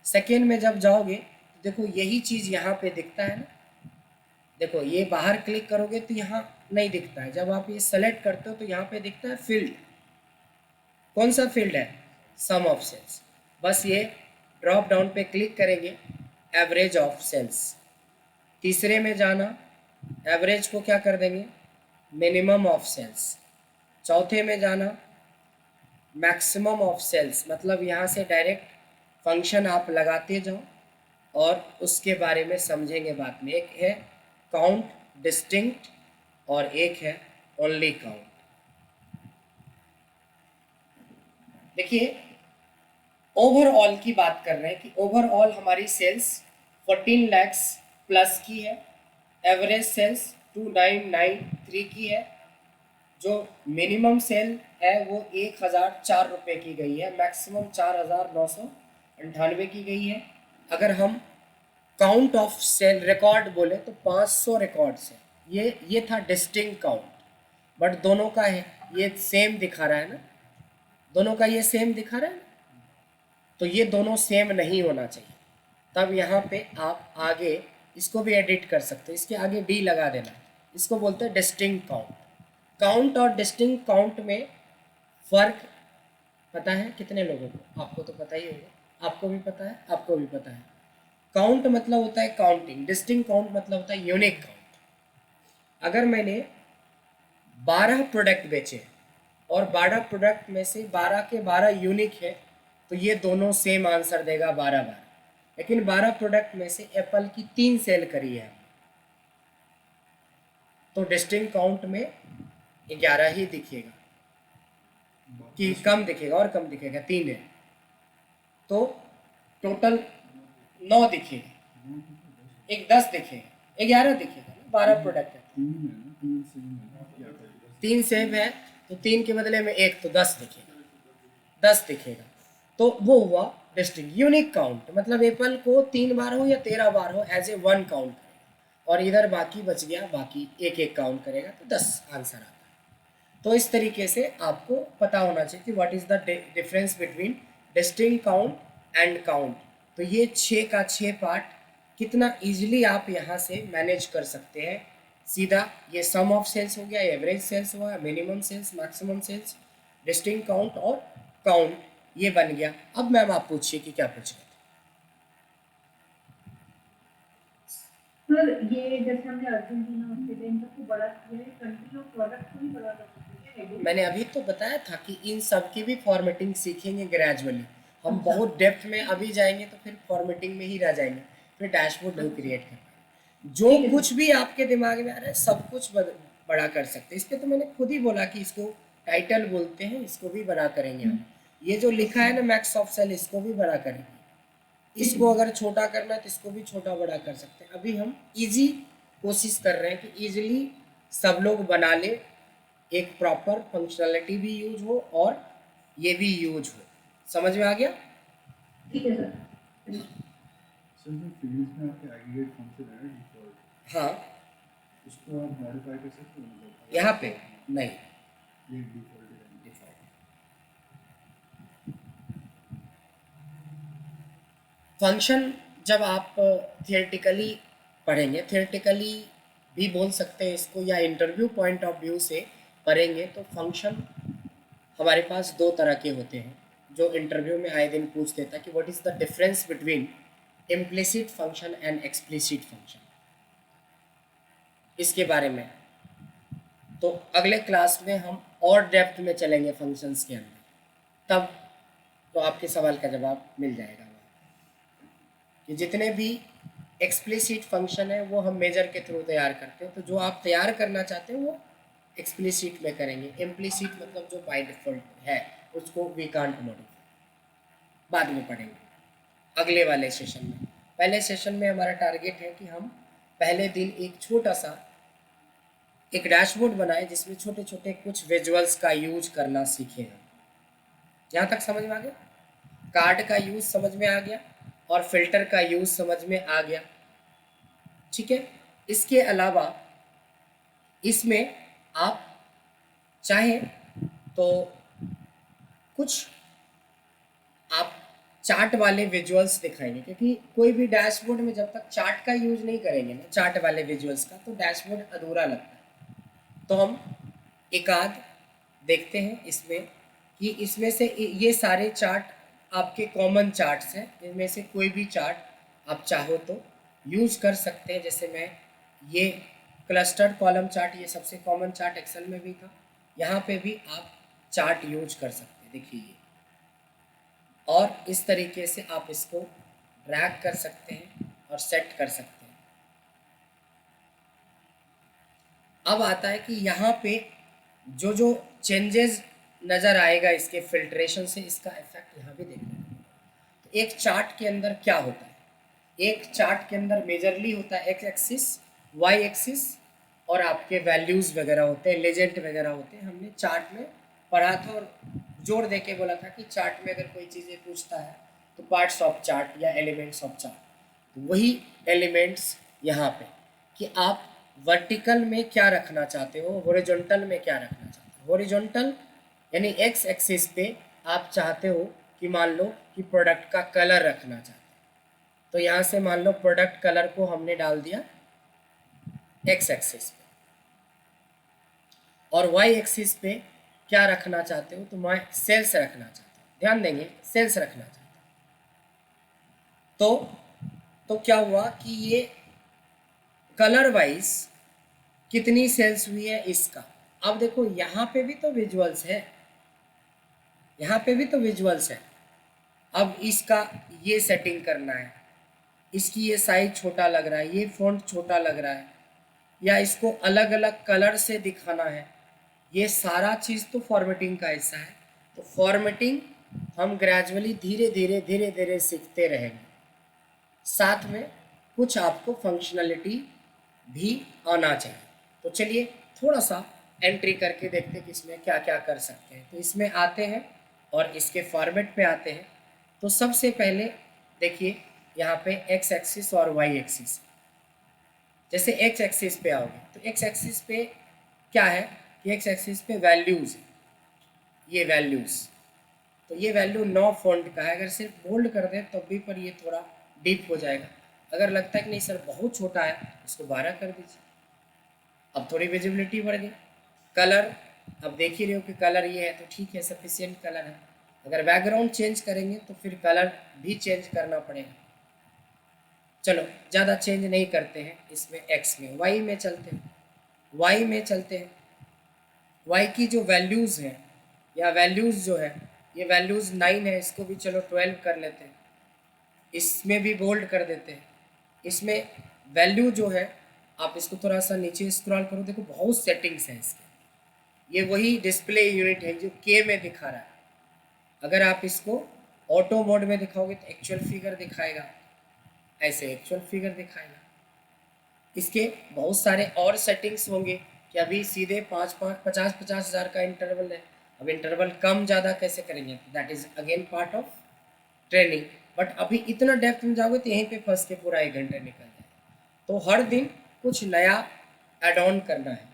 Speaker 1: सेकेंड में जब जाओगे तो देखो यही चीज़ यहाँ पे दिखता है ना, देखो ये बाहर क्लिक करोगे तो यहाँ नहीं दिखता है, जब आप ये सेलेक्ट करते हो तो यहाँ पे दिखता है फील्ड। कौन सा फील्ड है, सम ऑफ सेल्स। बस ये ड्रॉप डाउन पे क्लिक करेंगे, एवरेज ऑफ सेल्स। तीसरे में जाना, एवरेज को क्या कर देंगे, मिनिमम ऑफ सेल्स। चौथे में जाना, मैक्सिमम ऑफ सेल्स। मतलब यहाँ से डायरेक्ट फंक्शन आप लगाते जाओ और उसके बारे में समझेंगे बाद में। एक है काउंट डिस्टिंक्ट और एक है ओनली काउंट। देखिए ओवरऑल की बात कर रहे हैं कि ओवरऑल हमारी सेल्स 14 लैक्स प्लस की है, एवरेज सेल्स 2993 की है, जो मिनिमम सेल है वो 1004 रुपये की गई है, मैक्सिमम 4998 की गई है। अगर हम काउंट ऑफ सेल रिकॉर्ड बोले तो 500 रिकॉर्ड्स है। ये था डिस्टिंक्ट काउंट, बट दोनों का है ये सेम दिखा रहा है ना, दोनों का ये सेम दिखा रहा है ना, तो ये दोनों सेम नहीं होना चाहिए। तब यहाँ पे आप आगे इसको भी एडिट कर सकते हैं, इसके आगे डी लगा देना, इसको बोलते हैं डिस्टिंक्ट काउंट। काउंट और डिस्टिंक्ट काउंट में फ़र्क पता है कितने लोगों को, आपको तो पता ही होगा, आपको भी पता है, आपको भी पता है। काउंट मतलब होता है काउंटिंग, डिस्टिंक्ट काउंट मतलब होता है यूनिक काउंट। अगर मैंने 12 प्रोडक्ट बेचे और 12 प्रोडक्ट में से 12 के 12 यूनिक है तो ये दोनों सेम आंसर देगा 12 लेकिन 12 प्रोडक्ट में से एप्पल की 3 सेल करी है तो डिस्टिंक्ट काउंट में 11 ही दिखेगा, कि कम दिखेगा और कम दिखेगा, 3 है तो टोटल 9 दिखेगा, एक 10 दिखेगा, 11 दिखेगा, 12 प्रोडक्ट है, 3 सेम है तो 3 के बदले में 1 तो 10 दिखेगा, 10 दिखेगा। तो वो हुआ डिस्टिंक्ट। यूनिक काउंट मतलब एप्पल को 3 बार हो या 13 बार हो एज ए 1 काउंट करेगा और इधर बाकी बच गया, बाकी एक एक काउंट करेगा तो 10 आंसर आता है। तो इस तरीके से आपको पता होना चाहिए कि what is the difference between distinct count and count. तो ये 6 का 6 पार्ट कितना इजीली आप यहाँ से मैनेज कर सकते हैं। सीधा ये सम ऑफ सेल्स हो गया, एवरेज सेल्स हुआ, minimum sales, maximum sales, distinct count और काउंट, ये बन गया। अब मैम आप पूछिए कि क्या पूछ रहे
Speaker 2: सर ये जैसे हमने अर्जेंटीना ऑस्ट्रेलिया सबको बड़ा किया है, कंट्री और प्रोडक्ट को भी बड़ा कर सकते हैं।
Speaker 1: मैंने अभी तो बताया था कि इन सब की भी फॉर्मेटिंग सीखेंगे ग्रेजुअली। हम बहुत डेप्थ में अभी जाएंगे तो फिर फॉर्मेटिंग में ही रह जाएंगे, फिर डैशबोर्ड नहीं क्रिएट कर पाएंगे। जो कुछ भी आपके दिमाग में आ रहा है सब कुछ बड़ा कर सकते हैं। इस पर तो मैंने खुद ही बोला कि इसको टाइटल बोलते हैं, इसको भी बड़ा करेंगे हम। ये जो लिखा है ना मैक्स ऑफ सेल, इसको भी बड़ा करेंगे। इसको अगर छोटा करना है तो इसको भी छोटा बड़ा कर सकते हैं। अभी हम इजी कोशिश कर रहे हैं कि इजीली सब लोग बना ले, एक प्रॉपर फंक्शनलिटी भी यूज हो और ये भी यूज हो। समझ में आ गया?
Speaker 2: ठीक है सर।
Speaker 3: सर जो फील्ड्स में आपके एग्रीगेट फंक्शन है डिफॉल्ट,
Speaker 1: हाँ
Speaker 3: उसको आप मॉडिफाई कर सकते हो, मतलब
Speaker 1: यहाँ पे नहीं,
Speaker 3: ये डिफॉल्ट है।
Speaker 1: डिफॉल्ट। फंक्शन जब आप थियोरेटिकली पढ़ेंगे, थियोरेटिकली भी बोल सकते हैं इसको, या इंटरव्यू पॉइंट ऑफ व्यू से पढ़ेंगे तो फंक्शन हमारे पास दो तरह के होते हैं जो इंटरव्यू में आए दिन पूछ देता है कि what is the difference between implicit function and explicit function. इसके बारे में तो अगले क्लास में हम और डेप्थ में चलेंगे फंक्शंस के अंदर, तब तो आपके सवाल का जवाब मिल जाएगा कि जितने भी एक्सप्लिसिट फंक्शन है वो हम मेजर के थ्रू तैयार करते हैं। तो जो आप तैयार करना चाहते हैं वो एक्सप्लिसिट में करेंगे, इम्प्लिसिट मतलब जो बाय डिफॉल्ट है उसको वी कांट मॉडिफाई, बाद में पढ़ेंगे अगले वाले सेशन में। पहले सेशन में हमारा टारगेट है कि हम पहले दिन एक छोटा सा एक डैशबोर्ड बनाए जिसमें छोटे छोटे कुछ विजुअल्स का यूज करना सीखे हैं। यहाँ तक समझ में आ गया? कार्ड का यूज समझ में आ गया और फिल्टर का यूज समझ में आ गया, ठीक है। इसके अलावा इसमें आप चाहें तो कुछ आप चार्ट वाले विजुअल्स दिखाएंगे, क्योंकि कोई भी डैशबोर्ड में जब तक चार्ट का यूज नहीं करेंगे ना, चार्ट वाले विजुअल्स का, तो डैशबोर्ड अधूरा लगता है। तो हम एक आध देखते हैं इसमें कि इसमें से ये सारे चार्ट आपके कॉमन चार्ट्स हैं, इनमें से कोई भी चार्ट आप चाहो तो यूज कर सकते हैं। जैसे मैं ये क्लस्टर्ड कॉलम चार्ट, ये सबसे कॉमन चार्ट एक्सेल में भी था, यहाँ पे भी आप चार्ट यूज कर सकते हैं, देखिए ये। और इस तरीके से आप इसको ड्रैग कर सकते हैं और सेट कर सकते हैं। अब आता है कि यहाँ पे जो जो चेंजेस नज़र आएगा इसके फिल्ट्रेशन से, इसका इफेक्ट यहाँ भी देखना है। तो एक चार्ट के अंदर क्या होता है, एक चार्ट के अंदर मेजरली होता है एक्स एक्सिस, वाई एक्सिस और आपके वैल्यूज़ वगैरह होते हैं, लेजेंड वगैरह होते हैं। हमने चार्ट में पढ़ा था और जोड़ दे के बोला था कि चार्ट में अगर कोई चीज़ें पूछता है तो पार्ट्स ऑफ चार्ट या एलिमेंट्स ऑफ चार्ट, तो वही एलिमेंट्स यहाँ पे कि आप वर्टिकल में क्या रखना चाहते हो, हॉरिजॉन्टल में क्या रखना चाहते हो। हॉरिजॉन्टल यानी एक्स एक्सिस पे आप चाहते हो कि मान लो कि प्रोडक्ट का कलर रखना चाहते हो, तो यहाँ से मान लो प्रोडक्ट कलर को हमने डाल दिया एक्स एक्सिस पे, और वाई एक्सिस पे क्या रखना चाहते हो, तो मैं सेल्स रखना चाहता हूँ, ध्यान देंगे सेल्स रखना चाहता हूँ। तो क्या हुआ कि ये कलर वाइज कितनी सेल्स हुई है इसका। अब देखो यहाँ पे भी तो विजुअल्स है, यहाँ पे भी तो विजुअल्स है। अब इसका ये सेटिंग करना है, इसकी ये साइज छोटा लग रहा है, ये फ़ॉन्ट छोटा लग रहा है, या इसको अलग अलग कलर से दिखाना है, ये सारा चीज़ तो फॉर्मेटिंग का हिस्सा है। तो फॉर्मेटिंग हम ग्रेजुअली धीरे धीरे सीखते रहेंगे, साथ में कुछ आपको फंक्शनलिटी भी आना चाहिए। तो चलिए थोड़ा सा एंट्री करके देखते हैं कि इसमें क्या क्या कर सकते हैं। तो इसमें आते हैं और इसके फॉर्मेट पे आते हैं। तो सबसे पहले देखिए यहाँ पे एक्स एक्सिस और वाई एक्सिस। जैसे एक्स एक्सिस पे आओगे तो एक्स एक्सिस पे क्या है कि एक्स एक्सिस पे वैल्यूज़, ये वैल्यूज़, तो ये वैल्यू 9 फॉन्ट का है। अगर सिर्फ बोल्ड कर दें तब भी पर ये थोड़ा डीप हो जाएगा। अगर लगता है कि नहीं सर बहुत छोटा है, इसको 12 कर दीजिए, अब थोड़ी विजिबिलिटी बढ़ गई। कलर, अब देख ही रहे हो कि कलर ये है तो ठीक है, सफिशिएंट कलर है। अगर बैकग्राउंड चेंज करेंगे तो फिर कलर भी चेंज करना पड़ेगा। चलो ज़्यादा चेंज नहीं करते हैं इसमें, एक्स में, वाई में चलते हैं। वाई में चलते हैं, वाई की जो वैल्यूज़ हैं या वैल्यूज़ जो है, ये वैल्यूज़ 9 है, इसको भी चलो 12 कर लेते हैं, इसमें भी बोल्ड कर देते हैं। इसमें वैल्यू जो है, आप इसको थोड़ा सा नीचे स्क्रॉल करो, देखो बहुत सेटिंग्स हैं इसके। ये वही डिस्प्ले यूनिट है जो के में दिखा रहा है। अगर आप इसको ऑटो मोड में दिखाओगे तो एक्चुअल फिगर दिखाएगा, ऐसे एक्चुअल फिगर दिखाएगा। इसके बहुत सारे और सेटिंग्स होंगे कि अभी सीधे 50 हज़ार का इंटरवल है, अब इंटरवल कम ज़्यादा कैसे करेंगे, that is again part of training. But अभी इतना डेप्थ में जाओगे तो यहीं पे फंस के पूरा 1 घंटा निकल जाए। तो हर दिन कुछ नया एड ऑन करना है,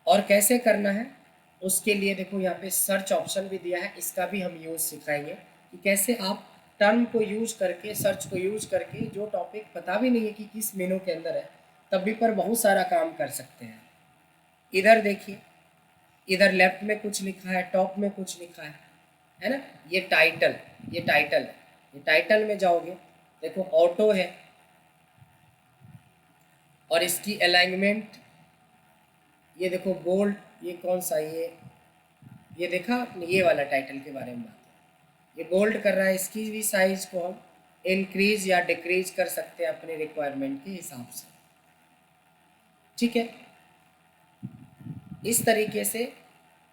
Speaker 1: और कैसे करना है उसके लिए देखो यहाँ पे सर्च ऑप्शन भी दिया है, इसका भी हम यूज़ सिखाएंगे कि कैसे आप टर्म को यूज करके, सर्च को यूज करके, जो टॉपिक पता भी नहीं है कि किस मेनू के अंदर है, तब भी पर बहुत सारा काम कर सकते हैं। इधर देखिए, इधर लेफ्ट में कुछ लिखा है, टॉप में कुछ लिखा है ना, ये टाइटल, ये टाइटल है। ये टाइटल में जाओगे देखो ऑटो है, और इसकी अलाइनमेंट ये देखो बोल्ड, ये कौन सा, ये देखा आपने, ये वाला टाइटल के बारे में बात है। ये बोल्ड कर रहा है, इसकी भी साइज को हम इंक्रीज या डिक्रीज कर सकते हैं अपने रिक्वायरमेंट के हिसाब से। ठीक है, इस तरीके से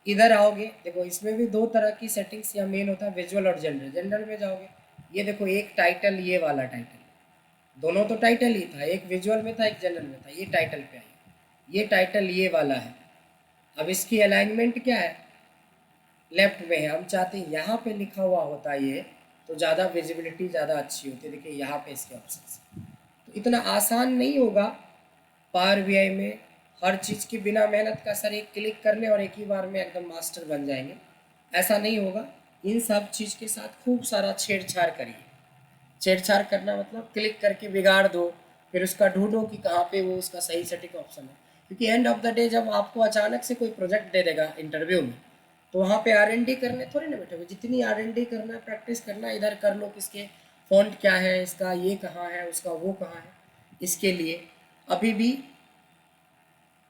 Speaker 1: इधर आओगे, देखो इसमें भी दो तरह की सेटिंग्स या मेन होता है, विजुअल और जनरल। जनरल में जाओगे, ये देखो एक टाइटल, ये वाला टाइटल, दोनों तो टाइटल ही था, एक विजुअल में था एक जनरल में था, ये टाइटल पे आया, ये टाइटल ये वाला है। अब इसकी अलाइनमेंट क्या है, लेफ्ट में है। हम चाहते हैं यहाँ पे लिखा हुआ होता है ये, तो ज़्यादा विजिबिलिटी ज़्यादा अच्छी होती है। देखिए यहाँ पे इसके ऑप्शन, तो इतना आसान नहीं होगा पावर बीआई में हर चीज़ की बिना मेहनत का सर एक क्लिक कर ले और एक ही बार में एकदम मास्टर बन जाएंगे, ऐसा नहीं होगा। इन सब चीज़ के साथ खूब सारा छेड़छाड़ करिए। छेड़छाड़ करना मतलब क्लिक करके बिगाड़ दो, फिर उसका ढूंढो कि कहाँ पे वो उसका सही सटीक ऑप्शन है। क्योंकि एंड ऑफ द डे जब आपको अचानक से कोई प्रोजेक्ट दे देगा इंटरव्यू में, तो वहाँ पे R&D करने थोड़ी ना बैठोगे। जितनी R&D करना है, प्रैक्टिस करना है, इधर कर लो किसके फॉन्ट क्या है, इसका ये कहाँ है, उसका वो कहाँ है। इसके लिए अभी भी,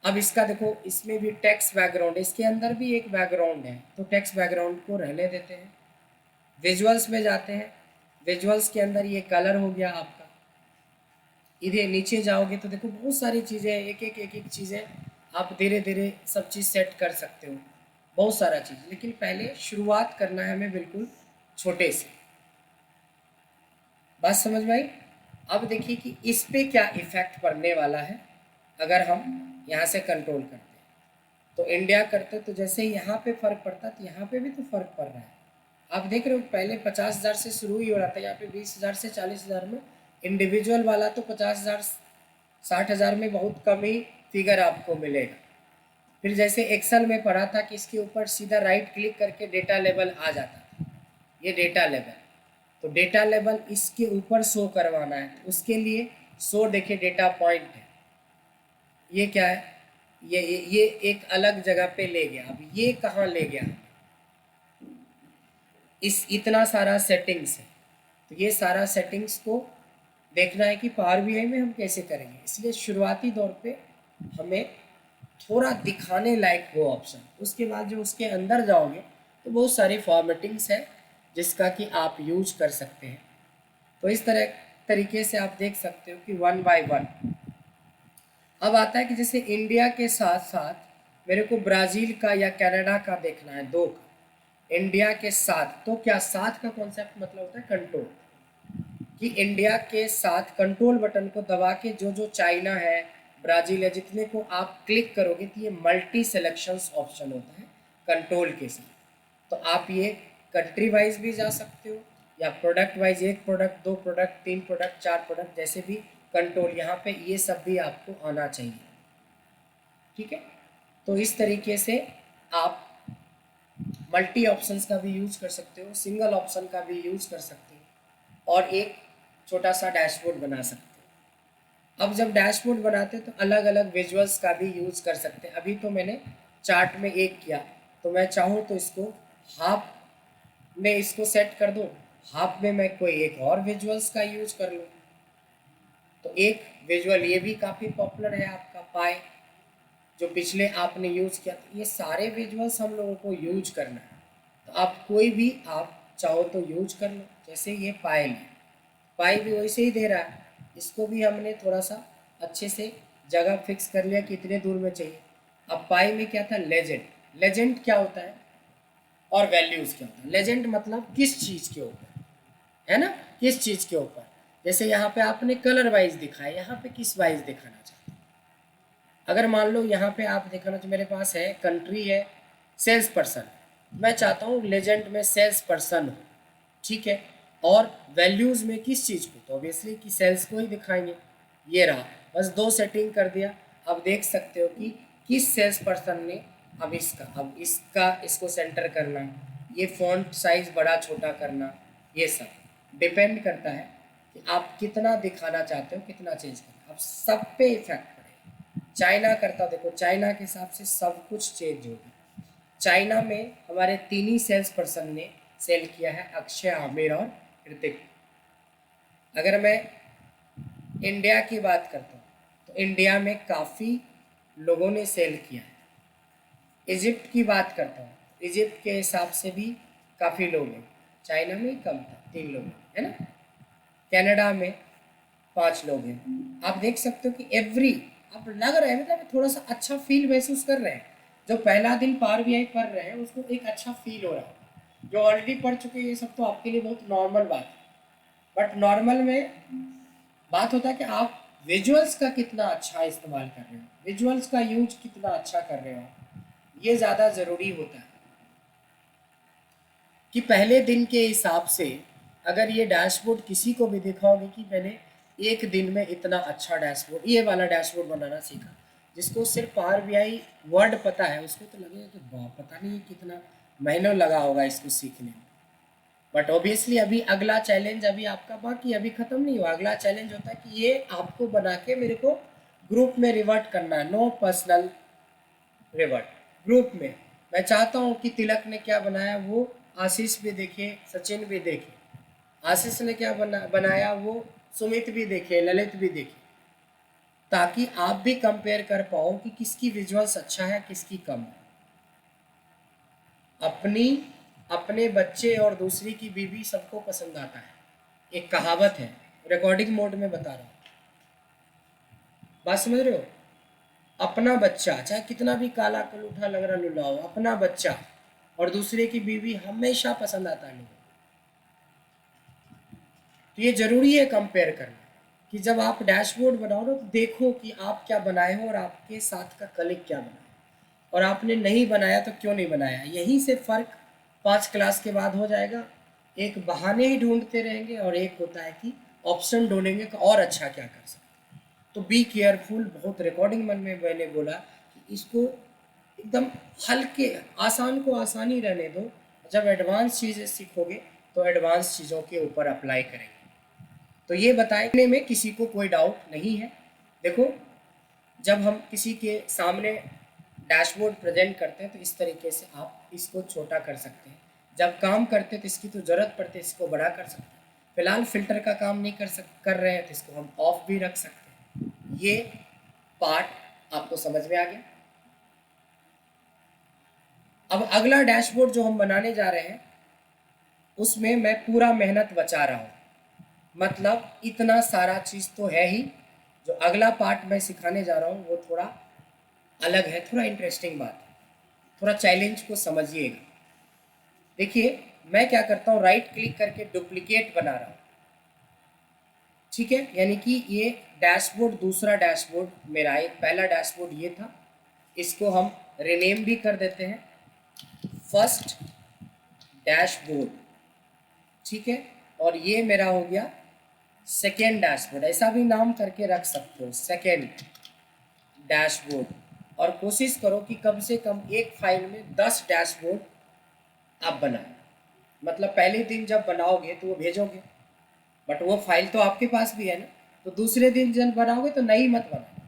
Speaker 1: अब इसका देखो, इसमें भी टेक्स्ट बैकग्राउंड है, इसके अंदर भी एक बैकग्राउंड है, तो टेक्स्ट बैकग्राउंड को रहने देते हैं। विजुअल्स में जाते हैं, विजुअल्स के अंदर ये कलर हो गया आपका। इधर नीचे जाओगे तो देखो बहुत सारी चीज़ें, एक एक चीज़ें आप धीरे धीरे सब चीज़ सेट कर सकते हो, बहुत सारा चीज़। लेकिन पहले शुरुआत करना है हमें बिल्कुल छोटे से। बात समझ में आई? अब देखिए कि इस पे क्या इफ़ेक्ट पड़ने वाला है अगर हम यहाँ से कंट्रोल करते हैं। तो इंडिया करते तो जैसे यहाँ पे फ़र्क पड़ता, तो यहाँ पे भी तो फ़र्क पड़ रहा है। आप देख रहे हो पहले 50,000 से शुरू ही हो रहा था, यहाँ पे 20,000 से 40,000 में। इंडिविजुअल वाला तो 50,000 60,000 में बहुत कम ही फिगर आपको मिलेगा। फिर जैसे एक्सेल में पढ़ा था कि इसके ऊपर सीधा राइट क्लिक करके डेटा लेवल आ जाता था, ये डेटा लेवल, तो डेटा लेवल इसके ऊपर शो करवाना है, तो उसके लिए शो देखिए डेटा पॉइंट है, ये क्या है, ये एक अलग जगह पे ले गया। अब ये कहाँ ले गया, इस इतना सारा सेटिंग्स है, तो ये सारा सेटिंग्स को देखना है कि पावर बीआई में हम कैसे करेंगे। इसलिए शुरुआती दौर पे हमें थोड़ा दिखाने लायक वो ऑप्शन, उसके बाद जो उसके अंदर जाओगे तो बहुत सारी फॉर्मेटिंग्स है जिसका कि आप यूज कर सकते हैं। तो इस तरीके से आप देख सकते हो कि 1 बाय 1। अब आता है कि जैसे इंडिया के साथ साथ मेरे को ब्राज़ील का या कनाडा का देखना है, दो का। इंडिया के साथ, तो क्या साथ का कॉन्सेप्ट मतलब होता है कंट्रोल, कि इंडिया के साथ कंट्रोल बटन को दबा के जो जो चाइना है, ब्राज़ील है, जितने को आप क्लिक करोगे तो ये मल्टी सिलेक्शंस ऑप्शन होता है कंट्रोल के साथ। तो आप ये कंट्री वाइज भी जा सकते हो या प्रोडक्ट वाइज, एक प्रोडक्ट, दो प्रोडक्ट, तीन प्रोडक्ट, चार प्रोडक्ट, जैसे भी कंट्रोल, यहाँ पे ये सब भी आपको आना चाहिए। ठीक है, तो इस तरीके से आप मल्टी ऑप्शंस का भी यूज़ कर सकते हो, सिंगल ऑप्शन का भी यूज़ कर सकते हो, और एक छोटा सा डैशबोर्ड बना सकते हो। अब जब डैशबोर्ड बनाते हैं तो अलग अलग विजुअल्स का भी यूज़ कर सकते हैं। अभी तो मैंने चार्ट में एक किया, तो मैं चाहूँ तो इसको हाफ में इसको सेट कर दूँ, हाफ में मैं कोई एक और विजुअल्स का यूज़ कर लूँ। तो एक विजुअल ये भी काफ़ी पॉपुलर है आपका पाई, जो पिछले आपने यूज़ किया। तो ये सारे विजुअल्स हम लोगों को यूज करना है, तो आप कोई भी आप चाहो तो यूज कर लो। जैसे ये पाई है, पाई भी वैसे ही दे रहा है, इसको भी हमने थोड़ा सा अच्छे से जगह फिक्स कर लिया कि इतने दूर में चाहिए। अब पाई में क्या था, लेजेंड, लेजेंड क्या होता है और वैल्यूज़ क्या होता है। लेजेंड मतलब किस चीज़ के ऊपर है ना, किस चीज़ के ऊपर। जैसे यहाँ पे आपने कलर वाइज दिखाया, यहाँ पे किस वाइज दिखाना चाहते हैं। अगर मान लो यहाँ पे आप दिखाना, तो मेरे पास है कंट्री है सेल्स पर्सन, मैं चाहता हूँ लेजेंड में सेल्स पर्सन हो, ठीक है। और वैल्यूज़ में किस चीज़ को, तो ऑब्वियसली कि सेल्स को ही दिखाएंगे। ये रहा, बस दो सेटिंग कर दिया। अब देख सकते हो कि किस सेल्स पर्सन ने, अब इसका इसको सेंटर करना, ये फॉन्ट साइज़ बड़ा छोटा करना, ये सब डिपेंड करता है कि आप कितना दिखाना चाहते हो, कितना चेंज करना। अब सब पे इफेक्ट पड़ेगा। चाइना करता, देखो चाइना के हिसाब से सब कुछ चेंज होगा। चाइना में हमारे तीन ही सेल्स पर्सन ने सेल किया है, अक्षय, आमिर और ऋतिक। अगर मैं इंडिया की बात करता हूँ तो इंडिया में काफ़ी लोगों ने सेल किया है। इजिप्ट की बात करता हूँ, इजिप्ट के हिसाब से भी काफ़ी लोग हैं, चाइना में कम था, 3 लोग है ना, कनाडा में 5 लोग हैं। आप देख सकते हो कि आप लग रहा है मतलब थोड़ा सा अच्छा फील महसूस कर रहे हैं। जो पहला दिन पावर बीआई पढ़ रहे हैं उसको एक अच्छा फील हो रहा है। जो ऑलरेडी पढ़ चुके हैं ये सब तो आपके लिए बहुत नॉर्मल बात है, बट नॉर्मल में बात होता है कि आप विजुअल्स का कितना अच्छा इस्तेमाल कर रहे हो, विजुअल्स का यूज कितना अच्छा कर रहे हो, ये ज़्यादा ज़रूरी होता है। कि पहले दिन के हिसाब से अगर ये डैशबोर्ड किसी को भी दिखाओगे कि मैंने एक दिन में इतना अच्छा डैशबोर्ड, ये वाला डैशबोर्ड बनाना सीखा, जिसको सिर्फ पावर बीआई वर्ड पता है उसको तो लगेगा कि वाह पता नहीं कितना महीनों लगा होगा इसको सीखने में। बट ऑब्वियसली अभी अगला चैलेंज अभी आपका बाकी अभी ख़त्म नहीं हुआ। अगला चैलेंज होता है कि ये आपको बना के मेरे को ग्रुप में रिवर्ट करना है, नो पर्सनल रिवर्ट, ग्रुप में। मैं चाहता हूँ कि तिलक ने क्या बनाया वो आशीष भी देखे, सचिन भी देखे, आशीष ने क्या बनाया वो सुमित भी देखे, ललित भी देखे, ताकि आप भी कंपेयर कर पाओ कि किसकी विजुअल्स अच्छा है किसकी कम है। अपने बच्चे और दूसरी की बीवी सबको पसंद आता है, एक कहावत है, रिकॉर्डिंग मोड में बता रहा हूँ, बात समझ रहे हो। अपना बच्चा चाहे कितना भी काला कलूठा लग रहा लुला हो, अपना बच्चा और दूसरे की बीवी हमेशा पसंद आता है लोगों को। तो ये ज़रूरी है कंपेयर करना, कि जब आप डैशबोर्ड बनाओ ना तो देखो कि आप क्या बनाए हो और आपके साथ का कलीग क्या बनाया, और आपने नहीं बनाया तो क्यों नहीं बनाया। यहीं से फ़र्क 5 क्लास के बाद हो जाएगा। एक बहाने ही ढूंढते रहेंगे और एक होता है कि ऑप्शन ढूंढेंगे कि और अच्छा क्या कर सकते। तो बी केयरफुल, बहुत रिकॉर्डिंग मन में मैंने बोला कि इसको एकदम हल्के, आसान को आसान ही रहने दो। जब एडवांस चीज़ें सीखोगे तो एडवांस चीज़ों के ऊपर अप्लाई करेंगे। तो ये बताने में किसी को कोई डाउट नहीं है। देखो, जब हम किसी के सामने डैशबोर्ड प्रेजेंट करते हैं तो इस तरीके से आप इसको छोटा कर सकते हैं। जब काम करते हैं तो इसकी तो ज़रूरत पड़ती है, इसको बड़ा कर सकते हैं। फिलहाल फ़िल्टर का काम नहीं कर रहे हैं तो इसको हम ऑफ भी रख सकते हैं। ये पार्ट आपको समझ में आ गया। अब अगला डैशबोर्ड जो हम बनाने जा रहे हैं उसमें मैं पूरा मेहनत बचा रहा हूँ, मतलब इतना सारा चीज़ तो है ही। जो अगला पार्ट मैं सिखाने जा रहा हूँ वो थोड़ा अलग है, थोड़ा इंटरेस्टिंग बात है, थोड़ा चैलेंज को समझिएगा। देखिए मैं क्या करता हूँ, राइट क्लिक करके डुप्लीकेट बना रहा हूँ, ठीक है। यानी कि ये डैशबोर्ड, दूसरा डैशबोर्ड मेरा, एक पहला डैशबोर्ड ये था, इसको हम रीनेम भी कर देते हैं फर्स्ट डैशबोर्ड, ठीक है। और ये मेरा हो गया सेकेंड डैशबोर्ड, ऐसा भी नाम करके रख सकते हो, सेकेंड डैशबोर्ड। और कोशिश करो कि कम से कम एक फाइल में 10 डैशबोर्ड आप बनाएं। मतलब पहले दिन जब बनाओगे तो वो भेजोगे, बट वो फाइल तो आपके पास भी है ना, तो दूसरे दिन जब बनाओगे तो नई मत बनाओ,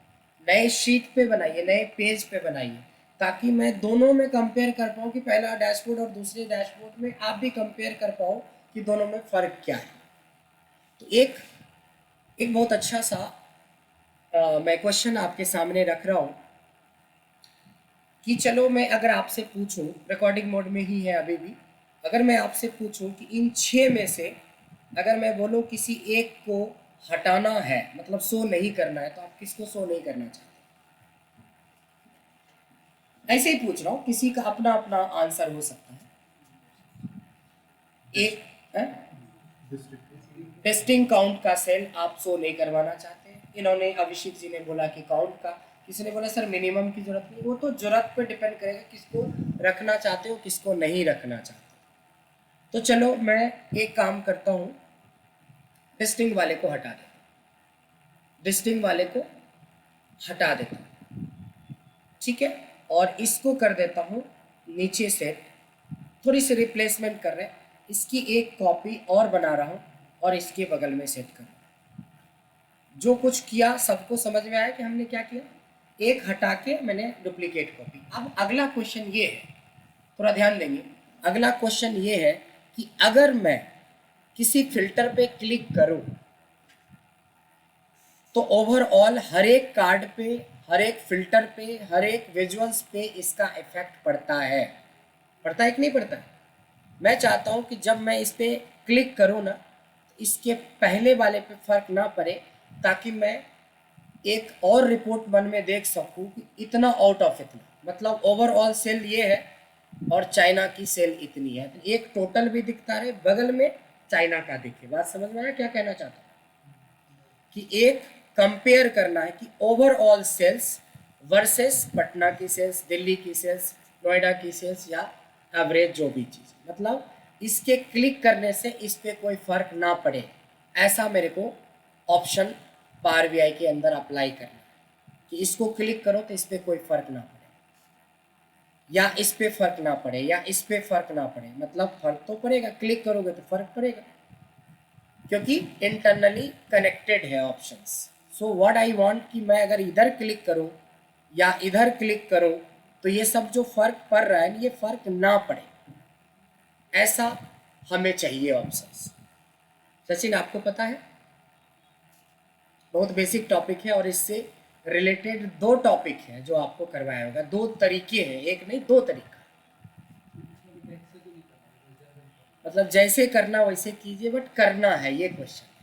Speaker 1: नए शीट पे बनाइए, नए पेज पे बनाइए, ताकि मैं दोनों में कंपेयर कर पाऊँ कि पहला डैशबोर्ड और दूसरे डैशबोर्ड में आप भी कंपेयर कर पाओ कि दोनों में फ़र्क क्या है। तो एक बहुत अच्छा सा मैं क्वेश्चन आपके सामने रख रहा हूँ कि चलो मैं अगर आपसे पूछूं, रिकॉर्डिंग मोड में ही है अभी भी, अगर मैं आपसे पूछूं कि इन 6 में से अगर मैं बोलूं किसी एक को हटाना है, मतलब शो नहीं करना है, तो आप किसको शो नहीं करना चाहते? ऐसे ही पूछ रहा हूँ, किसी का अपना अपना आंसर हो सकता है। एक टेस्टिंग काउंट का सेल आप शो नहीं करवाना चाहते हैं। इन्होंने, अभिषेक जी ने बोला कि काउंट का, किसी ने बोला सर मिनिमम की जरूरत नहीं। वो तो जरूरत पे डिपेंड करेगा किसको रखना चाहते हो किसको नहीं रखना चाहते। तो चलो मैं एक काम करता हूँ, टेस्टिंग वाले को हटा देता हूँ, टेस्टिंग वाले को हटा देता हूँ, ठीक है। और इसको कर देता हूँ नीचे सेट, थोड़ी सी रिप्लेसमेंट कर रहे हैं, इसकी एक कॉपी और बना रहा हूँ और इसके बगल में सेट कर। जो कुछ किया सबको समझ में आया कि हमने क्या किया, एक हटा के मैंने डुप्लीकेट कॉपी। अब अगला क्वेश्चन ये है, थोड़ा ध्यान देंगे, अगला क्वेश्चन ये है कि अगर मैं किसी फिल्टर पे क्लिक करूं तो ओवरऑल हर एक कार्ड पे हर एक फिल्टर पे, हर एक विजुअल्स पे इसका इफेक्ट पड़ता है कि नहीं पड़ता है? मैं चाहता हूँ कि जब मैं इस पर क्लिक करूँ ना, तो इसके पहले वाले पे फर्क ना पड़े, ताकि मैं एक और रिपोर्ट मन में देख सकूँ कि इतना आउट ऑफ इतना, मतलब ओवरऑल सेल ये है और चाइना की सेल इतनी है, तो एक टोटल भी दिखता रहे, बगल में चाइना का दिखे। बात समझ में आया क्या कहना चाहता हूँ? कि एक कंपेयर करना है कि ओवरऑल सेल्स वर्सेस पटना की सेल्स, दिल्ली की सेल्स, नोएडा की सेल्स, या एवरेज जो भी चीज़, मतलब इसके क्लिक करने से इस पर कोई फर्क ना पड़े, ऐसा मेरे को ऑप्शन पावर बीआई के अंदर अप्लाई करना है कि इसको क्लिक करो तो इस पर कोई फर्क ना पड़े, या इस पे फर्क ना पड़े, या इस पे फर्क ना पड़े। मतलब फर्क तो पड़ेगा, क्लिक करोगे तो फर्क पड़ेगा, क्योंकि इंटरनली कनेक्टेड है options. So what I want कि मैं अगर इधर क्लिक करूं या इधर क्लिक करूं तो ये सब जो फर्क पड़ रहा है ये फर्क ना पड़े, ऐसा हमें चाहिए ऑप्शंस। सचिन आपको पता है, बहुत बेसिक टॉपिक है, और इससे रिलेटेड 2 टॉपिक है जो आपको करवाया होगा। 2 तरीके हैं, एक नहीं 2 तरीका, मतलब जैसे करना वैसे कीजिए, बट करना है ये क्वेश्चन।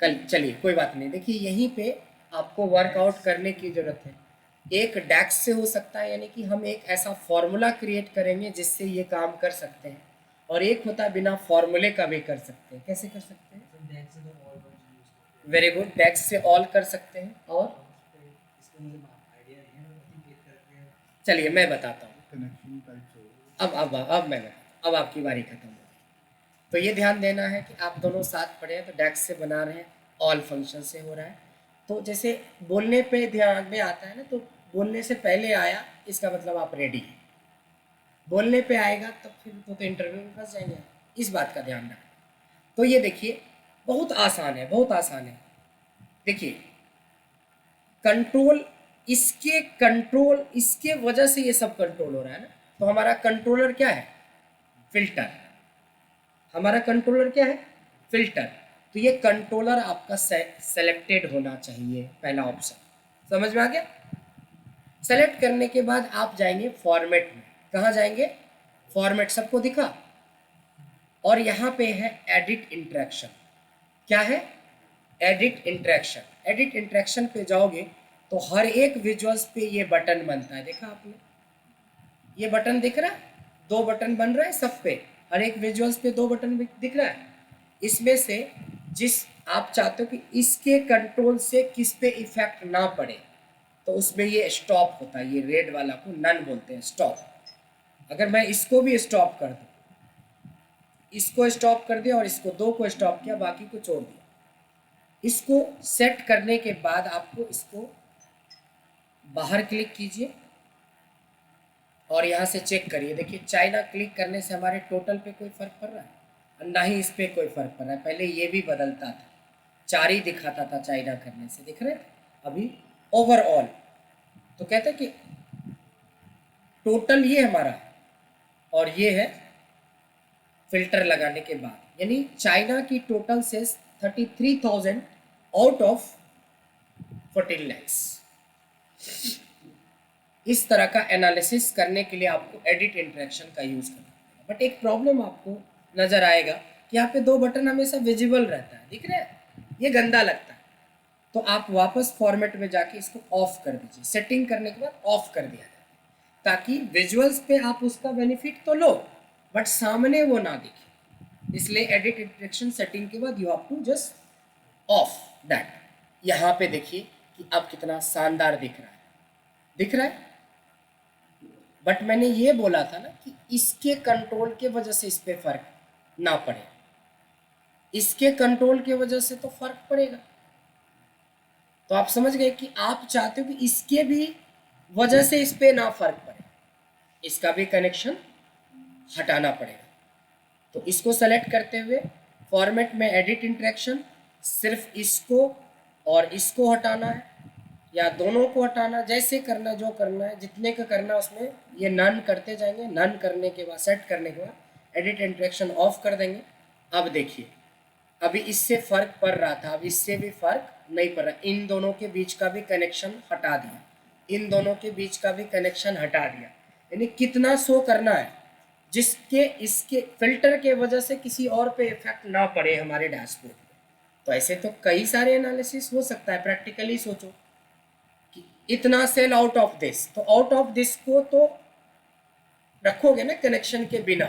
Speaker 1: कल चलिए कोई बात नहीं, देखिए यहीं पे आपको वर्कआउट करने की जरूरत है। एक डैक्स से हो सकता है, यानी कि हम एक ऐसा फॉर्मूला क्रिएट करेंगे जिससे ये काम कर सकते हैं, और एक होता है बिना फॉर्मूले का भी कर सकते हैं। कैसे कर सकते हैं? वेरी गुड, डैक्स से ऑल कर सकते हैं, और चलिए मैं बताता हूँ।
Speaker 3: कनेक्शन टाइप्स हो
Speaker 1: अब आपकी बारी खत्म हो। तो ये ध्यान देना है कि आप दोनों साथ पढ़े हैं, तो डैक्स से बना रहे हैं, ऑल फंक्शन से हो रहा है। तो जैसे बोलने पे ध्यान में आता है ना, तो बोलने से पहले आया इसका मतलब आप रेडी हैं, बोलने पे आएगा तब फिर तो इंटरव्यू में फंस जाएंगे। इस बात का ध्यान रखें। तो ये देखिए बहुत आसान है, बहुत आसान है। देखिए कंट्रोल इसके वजह से ये सब कंट्रोल हो रहा है ना, तो हमारा कंट्रोलर क्या है? फिल्टर। हमारा कंट्रोलर क्या है? फिल्टर। तो ये कंट्रोलर आपका सेलेक्टेड होना चाहिए, पहला ऑप्शन। समझ में आ गया? सेलेक्ट करने के बाद आप जाएंगे फॉर्मेट में। कहाँ जाएंगे? फॉर्मेट, सबको दिखा? और यहाँ पे है एडिट इंटरेक्शन। क्या है? Edit interaction. एडिट इंटरेक्शन पे जाओगे तो हर एक विजुअल्स पे ये बटन बनता है, देखा आपने? ये बटन दिख रहा है, 2 बटन बन रहा है सब पे, हर एक विजुअल्स पे 2 बटन दिख रहा है। इसमें से जिस आप चाहते हो कि इसके कंट्रोल से किस पे इफेक्ट ना पड़े, तो उसमें ये स्टॉप होता है, ये रेड वाला को नन बोलते हैं, स्टॉप। अगर मैं इसको भी स्टॉप कर दूं, इसको स्टॉप कर दिया और इसको 2 को स्टॉप किया, बाकी को छोड़ दिया, इसको सेट करने के बाद आपको इसको बाहर क्लिक कीजिए और यहाँ से चेक करिए। देखिए चाइना क्लिक करने से हमारे टोटल पे कोई फर्क पड़ रहा है? ना ही इस पे कोई फर्क पड़ रहा है। पहले ये भी बदलता था, 4 ही दिखाता था चाइना करने से, दिख रहे थे, अभी ओवरऑल। तो कहते हैं कि टोटल ये हमारा है और ये है फिल्टर लगाने के बाद, यानी चाइना की टोटल से 33,000 आउट ऑफ 14 lakhs। इस तरह का एनालिसिस करने के लिए आपको एडिट इंटरेक्शन का यूज़ करना है। बट एक प्रॉब्लम आपको नज़र आएगा कि यहाँ पे 2 बटन हमेशा विजिबल रहता है, दिख रहा है, ये गंदा लगता है। तो आप वापस फॉर्मेट में जाके इसको ऑफ कर दीजिए। सेटिंग करने के बाद ऑफ कर दिया जाए, ताकि विजुअल्स पे आप उसका बेनिफिट तो लो बट सामने वो ना दिखे। इसलिए एडिट इंटरेक्शन सेटिंग के बाद you have to just off that. यहाँ पे देखिए कि अब कितना शानदार दिख रहा है, दिख रहा है। बट मैंने ये बोला था ना कि इसके कंट्रोल के वजह से इस पे फर्क ना पड़े, इसके कंट्रोल के वजह से तो फर्क पड़ेगा। तो आप समझ गए कि आप चाहते हो कि इसके भी वजह से इस पे ना फर्क पड़े, इसका भी कनेक्शन हटाना पड़ेगा। तो इसको सेलेक्ट करते हुए फॉर्मेट में एडिट इंटरेक्शन, सिर्फ इसको और इसको हटाना है या दोनों को हटाना, जैसे करना, जो करना है, जितने का करना उसमें ये नन करते जाएंगे। नन करने के बाद, सेट करने के बाद एडिट इंटरेक्शन ऑफ कर देंगे। अब देखिए अभी इससे फर्क पड़ रहा था, अब इससे भी फर्क नहीं पड़ रहा, इन दोनों के बीच का भी कनेक्शन हटा दिया, इन दोनों के बीच का भी कनेक्शन हटा दिया, यानी कितना शो करना है जिसके इसके फिल्टर के वजह से किसी और पे इफेक्ट ना पड़े हमारे डैशबोर्ड पे। तो ऐसे तो कई सारे एनालिसिस हो सकता है। प्रैक्टिकली सोचो कि इतना सेल आउट ऑफ दिस, तो आउट ऑफ दिस को तो रखोगे ना कनेक्शन के बिना,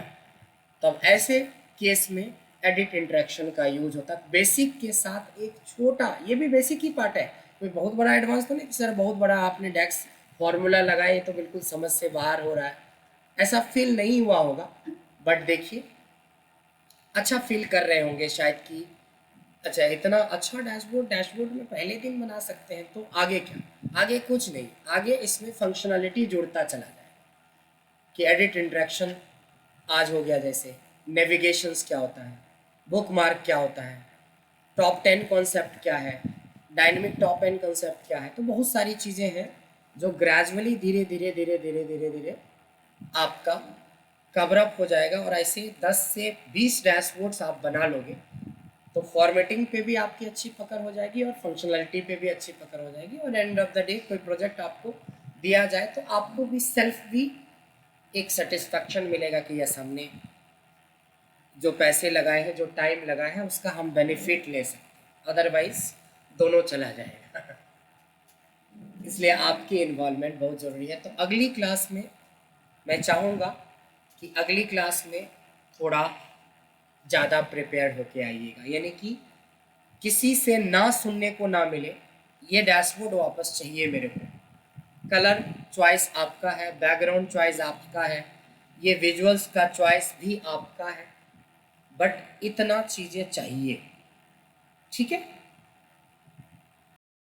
Speaker 1: तब ऐसे केस में एडिट इंटरेक्शन का यूज होता है। बेसिक के साथ एक छोटा, ये भी बेसिक ही पार्ट है, कोई बहुत बड़ा एडवांस तो नहीं सर बहुत बड़ा आपने डेक्स फॉर्मूला लगाए तो बिल्कुल समझ से बाहर हो रहा है, ऐसा फील नहीं हुआ होगा। बट देखिए अच्छा फील कर रहे होंगे शायद कि अच्छा इतना अच्छा डैशबोर्ड में पहले दिन बना सकते हैं, तो आगे क्या, आगे कुछ नहीं, आगे इसमें फंक्शनलिटी जुड़ता चला जाएगा कि एडिट इंटरेक्शन आज हो गया, जैसे नेविगेशंस क्या होता है, बुक मार्क क्या होता है, टॉप 10 कॉन्सेप्ट क्या है, डायनेमिक टॉप 10 कॉन्सेप्ट क्या है। तो बहुत सारी चीज़ें हैं जो ग्रेजुअली धीरे धीरे धीरे धीरे धीरे धीरे आपका कवर अप हो जाएगा। और ऐसे 10 से 20 डैशबोर्ड्स आप बना लोगे तो फॉर्मेटिंग पे भी आपकी अच्छी पकड़ हो जाएगी और फंक्शनलिटी पे भी अच्छी पकड़ हो जाएगी। और एंड ऑफ द डे कोई प्रोजेक्ट आपको दिया जाए तो आपको भी सेल्फ भी एक सेटिस्फैक्शन मिलेगा कि यस हमने जो पैसे लगाए हैं, जो टाइम लगाए हैं, उसका हम बेनिफिट ले सकते, अदरवाइज दोनों चला जाएगा। इसलिए आपकी इन्वॉल्वमेंट बहुत ज़रूरी है। तो अगली क्लास में मैं चाहूँगा कि अगली क्लास में थोड़ा ज़्यादा प्रिपेयर्ड होके आइएगा, यानी कि किसी से ना सुनने को ना मिले, ये डैशबोर्ड वापस चाहिए मेरे को, कलर चॉइस आपका है, बैकग्राउंड चॉइस आपका है, ये विजुअल्स का चॉइस भी आपका है, बट इतना चीज़ें चाहिए, ठीक है।